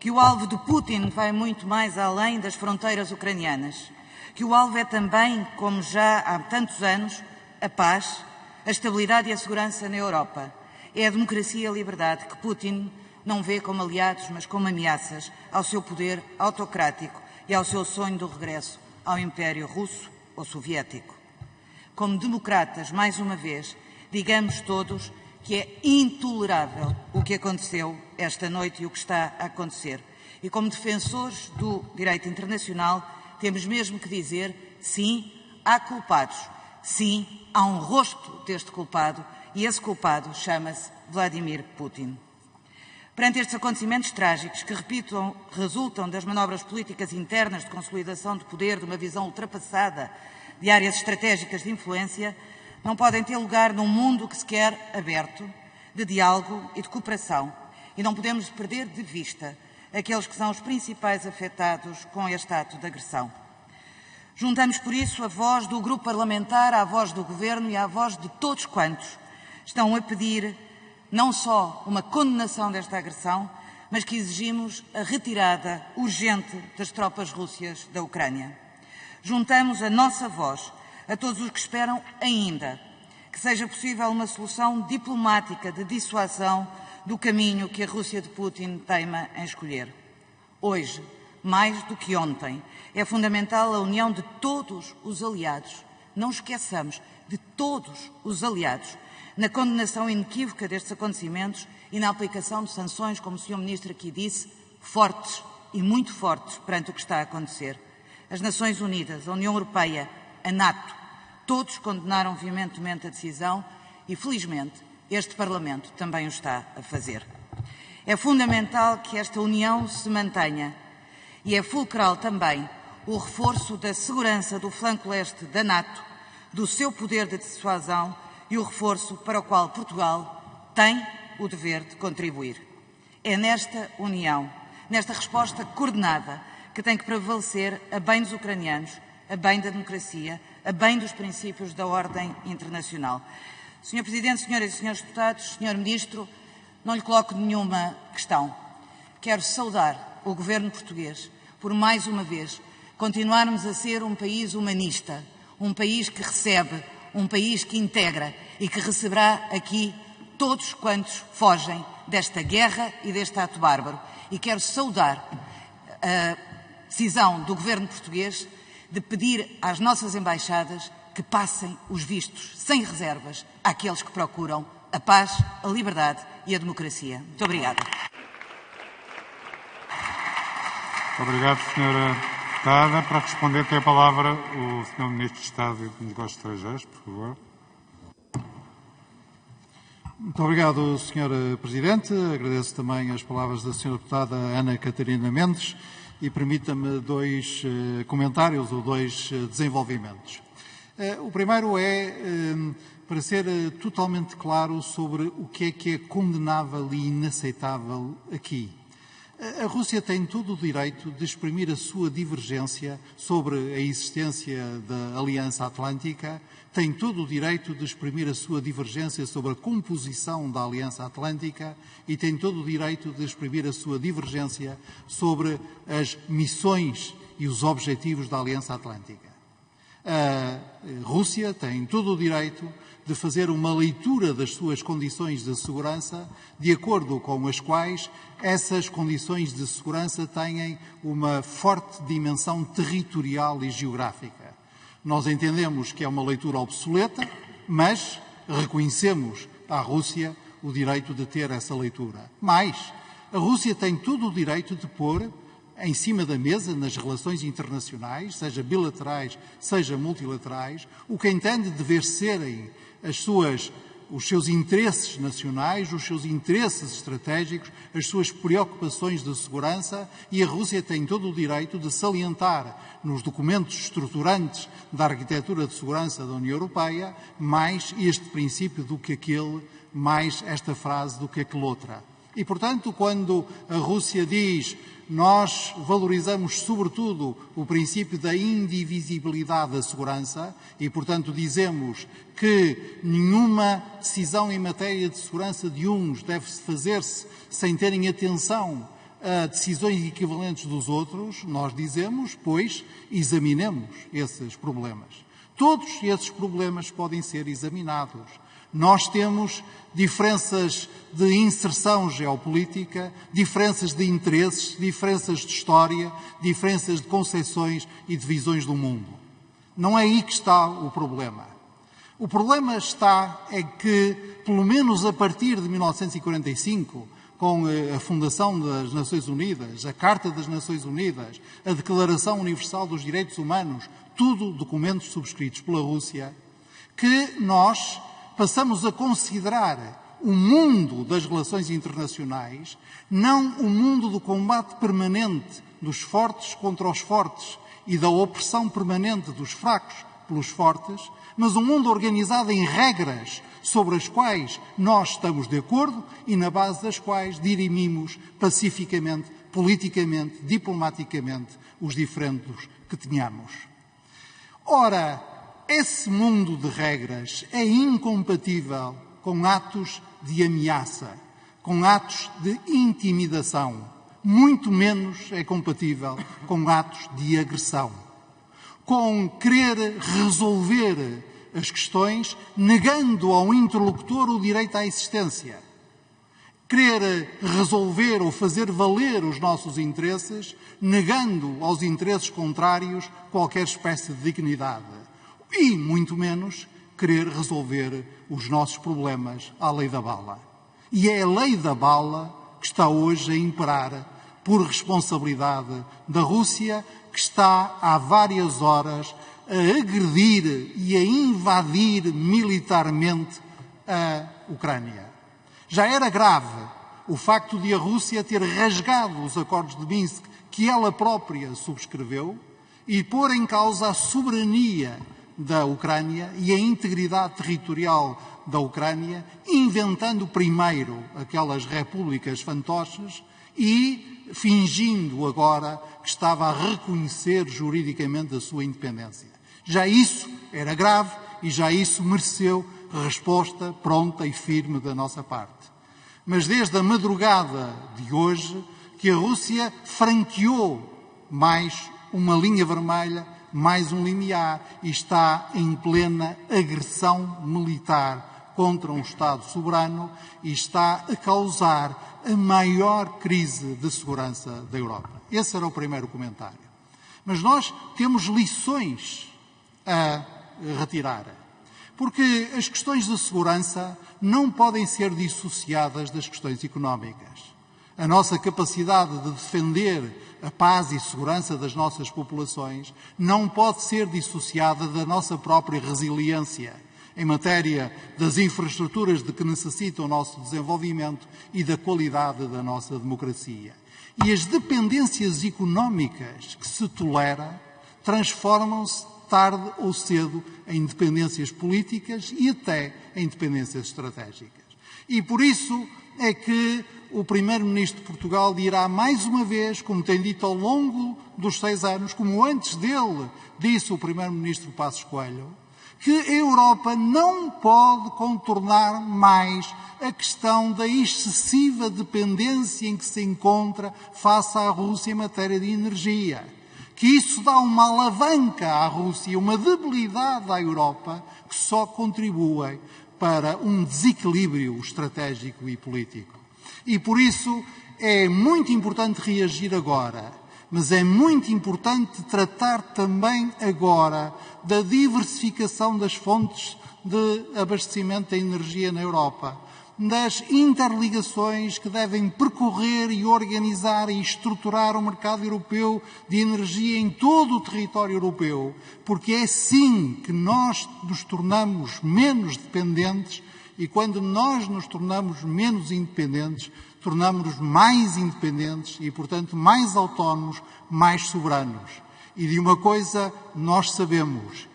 que o alvo de Putin vai muito mais além das fronteiras ucranianas, que o alvo é também, como já há tantos anos, a paz, a estabilidade e a segurança na Europa. É a democracia e a liberdade que Putin não vê como aliados, mas como ameaças ao seu poder autocrático e ao seu sonho do regresso ao Império Russo ou Soviético. Como democratas, mais uma vez, digamos todos que é intolerável o que aconteceu esta noite e o que está a acontecer. E como defensores do direito internacional, temos mesmo que dizer, sim, há culpados, sim, há um rosto deste culpado e esse culpado chama-se Vladimir Putin. Perante estes acontecimentos trágicos que, repito, resultam das manobras políticas internas de consolidação de poder, de uma visão ultrapassada de áreas estratégicas de influência, não podem ter lugar num mundo que se quer aberto, de diálogo e de cooperação. E não podemos perder de vista aqueles que são os principais afetados com este ato de agressão. Juntamos, por isso, a voz do Grupo Parlamentar à voz do Governo e à voz de todos quantos estão a pedir não só uma condenação desta agressão, mas que exigimos a retirada urgente das tropas russas da Ucrânia. Juntamos a nossa voz a todos os que esperam ainda que seja possível uma solução diplomática de dissuasão do caminho que a Rússia de Putin teima em escolher. Hoje, mais do que ontem, é fundamental a união de todos os aliados, não esqueçamos, de todos os aliados, na condenação inequívoca destes acontecimentos e na aplicação de sanções, como o Sr. Ministro aqui disse, fortes e muito fortes perante o que está a acontecer. As Nações Unidas, a União Europeia, a NATO, todos condenaram veementemente a decisão e, felizmente, este Parlamento também o está a fazer. É fundamental que esta união se mantenha e é fulcral também o reforço da segurança do flanco leste da NATO, do seu poder de dissuasão e o reforço para o qual Portugal tem o dever de contribuir. É nesta união, nesta resposta coordenada, que tem que prevalecer a bem dos ucranianos, a bem da democracia, a bem dos princípios da ordem internacional. Sr. Presidente, senhoras e senhores deputados, Sr. Ministro, não lhe coloco nenhuma questão. Quero saudar o Governo português por, mais uma vez, continuarmos a ser um país humanista, um país que recebe, um país que integra e que receberá aqui todos quantos fogem desta guerra e deste ato bárbaro. E quero saudar decisão do governo português de pedir às nossas embaixadas que passem os vistos sem reservas àqueles que procuram a paz, a liberdade e a democracia. Muito obrigada. Obrigado, Sra. Deputada. Para responder, tem a palavra o Sr. Ministro de Estado e de Negócios Estrangeiros, por favor. Muito obrigado, Sr. Presidente. Agradeço também as palavras da Sra. Deputada Ana Catarina Mendes e permita-me dois comentários ou dois desenvolvimentos. O primeiro é para ser totalmente claro sobre o que é condenável e inaceitável aqui. A Rússia tem todo o direito de exprimir a sua divergência sobre a existência da Aliança Atlântica, tem todo o direito de exprimir a sua divergência sobre a composição da Aliança Atlântica e tem todo o direito de exprimir a sua divergência sobre as missões e os objetivos da Aliança Atlântica. A Rússia tem todo o direito de fazer uma leitura das suas condições de segurança, de acordo com as quais essas condições de segurança têm uma forte dimensão territorial e geográfica. Nós entendemos que é uma leitura obsoleta, mas reconhecemos à Rússia o direito de ter essa leitura. Mas a Rússia tem todo o direito de pôr em cima da mesa, nas relações internacionais, seja bilaterais, seja multilaterais, o que entende dever serem os seus interesses nacionais, os seus interesses estratégicos, as suas preocupações de segurança, e a Rússia tem todo o direito de salientar nos documentos estruturantes da arquitetura de segurança da União Europeia mais este princípio do que aquele, mais esta frase do que aquele outra. E, portanto, quando a Rússia diz nós valorizamos, sobretudo, o princípio da indivisibilidade da segurança e, portanto, dizemos que nenhuma decisão em matéria de segurança de uns deve fazer-se sem terem atenção a decisões equivalentes dos outros, nós dizemos, pois, examinemos esses problemas. Todos esses problemas podem ser examinados. Nós temos diferenças de inserção geopolítica, diferenças de interesses, diferenças de história, diferenças de concepções e de visões do mundo. Não é aí que está o problema. O problema está é que, pelo menos a partir de 1945, com a fundação das Nações Unidas, a Carta das Nações Unidas, a Declaração Universal dos Direitos Humanos, tudo documentos subscritos pela Rússia, que nós passamos a considerar o mundo das relações internacionais não o mundo do combate permanente dos fortes contra os fortes e da opressão permanente dos fracos pelos fortes, mas um mundo organizado em regras sobre as quais nós estamos de acordo e na base das quais dirimimos pacificamente, politicamente, diplomaticamente os diferendos que tenhamos. Ora, esse mundo de regras é incompatível com atos de ameaça, com atos de intimidação. Muito menos é compatível com atos de agressão. Com querer resolver as questões negando ao interlocutor o direito à existência. Querer resolver ou fazer valer os nossos interesses negando aos interesses contrários qualquer espécie de dignidade. E, muito menos, querer resolver os nossos problemas à lei da bala. E é a lei da bala que está hoje a imperar por responsabilidade da Rússia, que está há várias horas a agredir e a invadir militarmente a Ucrânia. Já era grave o facto de a Rússia ter rasgado os acordos de Minsk que ela própria subscreveu e pôr em causa a soberania da Ucrânia e a integridade territorial da Ucrânia, inventando primeiro aquelas repúblicas fantoches e fingindo agora que estava a reconhecer juridicamente a sua independência. Já isso era grave e já isso mereceu resposta pronta e firme da nossa parte. Mas desde a madrugada de hoje que a Rússia franqueou mais uma linha vermelha, mais um limiar, e está em plena agressão militar contra um Estado soberano e está a causar a maior crise de segurança da Europa. Esse era o primeiro comentário. Mas nós temos lições a retirar. Porque as questões de segurança não podem ser dissociadas das questões económicas. A nossa capacidade de defender a paz e segurança das nossas populações não pode ser dissociada da nossa própria resiliência em matéria das infraestruturas de que necessita o nosso desenvolvimento e da qualidade da nossa democracia. E as dependências económicas que se tolera transformam-se tarde ou cedo em dependências políticas e até em dependências estratégicas. E por isso é que o Primeiro-Ministro de Portugal dirá mais uma vez, como tem dito ao longo dos 6 anos, como antes dele disse o Primeiro-Ministro Passos Coelho, que a Europa não pode contornar mais a questão da excessiva dependência em que se encontra face à Rússia em matéria de energia. Que isso dá uma alavanca à Rússia, uma debilidade à Europa, que só contribui para um desequilíbrio estratégico e político. E por isso é muito importante reagir agora, mas é muito importante tratar também agora da diversificação das fontes de abastecimento da energia na Europa, das interligações que devem percorrer e organizar e estruturar o mercado europeu de energia em todo o território europeu, porque é assim que nós nos tornamos menos dependentes e quando nós nos tornamos menos independentes, tornamos-nos mais independentes e, portanto, mais autónomos, mais soberanos. E de uma coisa nós sabemos,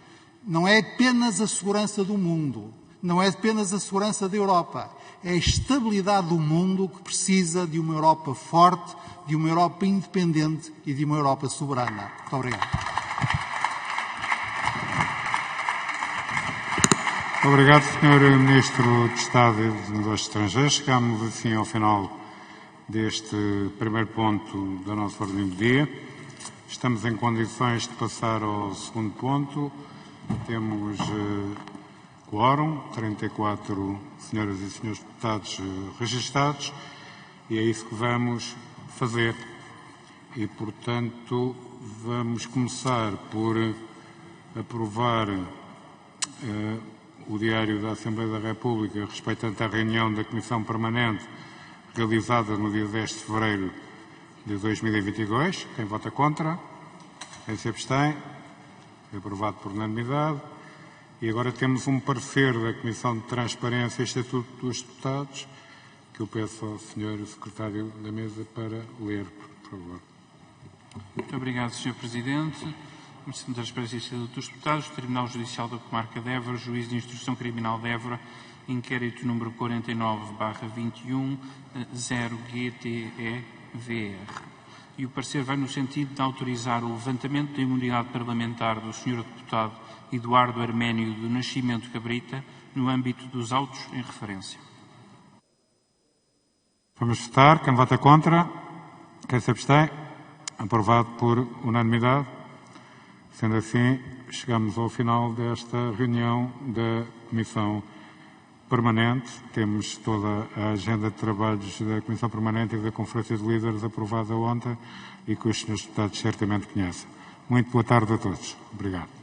não é apenas a segurança do mundo, não é apenas a segurança da Europa, é a estabilidade do mundo que precisa de uma Europa forte, de uma Europa independente e de uma Europa soberana. Muito obrigado. Obrigado, Sr. Ministro de Estado e dos Negócios Estrangeiros. Chegamos assim ao final deste primeiro ponto da nossa ordem do dia. Estamos em condições de passar ao segundo ponto. Temos quórum, 34 senhoras e senhores deputados registados, e é isso que vamos fazer. E, portanto, vamos começar por aprovar o Diário da Assembleia da República respeitante à reunião da Comissão Permanente realizada no dia 10 de fevereiro de 2022. Quem vota contra? Quem se abstém? É aprovado por unanimidade. E agora temos um parecer da Comissão de Transparência e Estatuto dos Deputados, que eu peço ao Sr. Secretário da Mesa para ler, por favor. Muito obrigado, Sr. Presidente. Comissão de Transparência e Estatuto dos Deputados, Tribunal Judicial da Comarca de Évora, Juiz de Instrução Criminal de Évora, inquérito número 49/21 0GTE-VR. E o parecer vai no sentido de autorizar o levantamento da imunidade parlamentar do Sr. Deputado Eduardo Arménio do Nascimento Cabrita, no âmbito dos autos em referência. Vamos votar. Quem vota contra? Quem se abstém? Aprovado por unanimidade. Sendo assim, chegamos ao final desta reunião da Comissão Permanente. Temos toda a agenda de trabalhos da Comissão Permanente e da Conferência de Líderes aprovada ontem e que os senhores deputados certamente conhecem. Muito boa tarde a todos. Obrigado.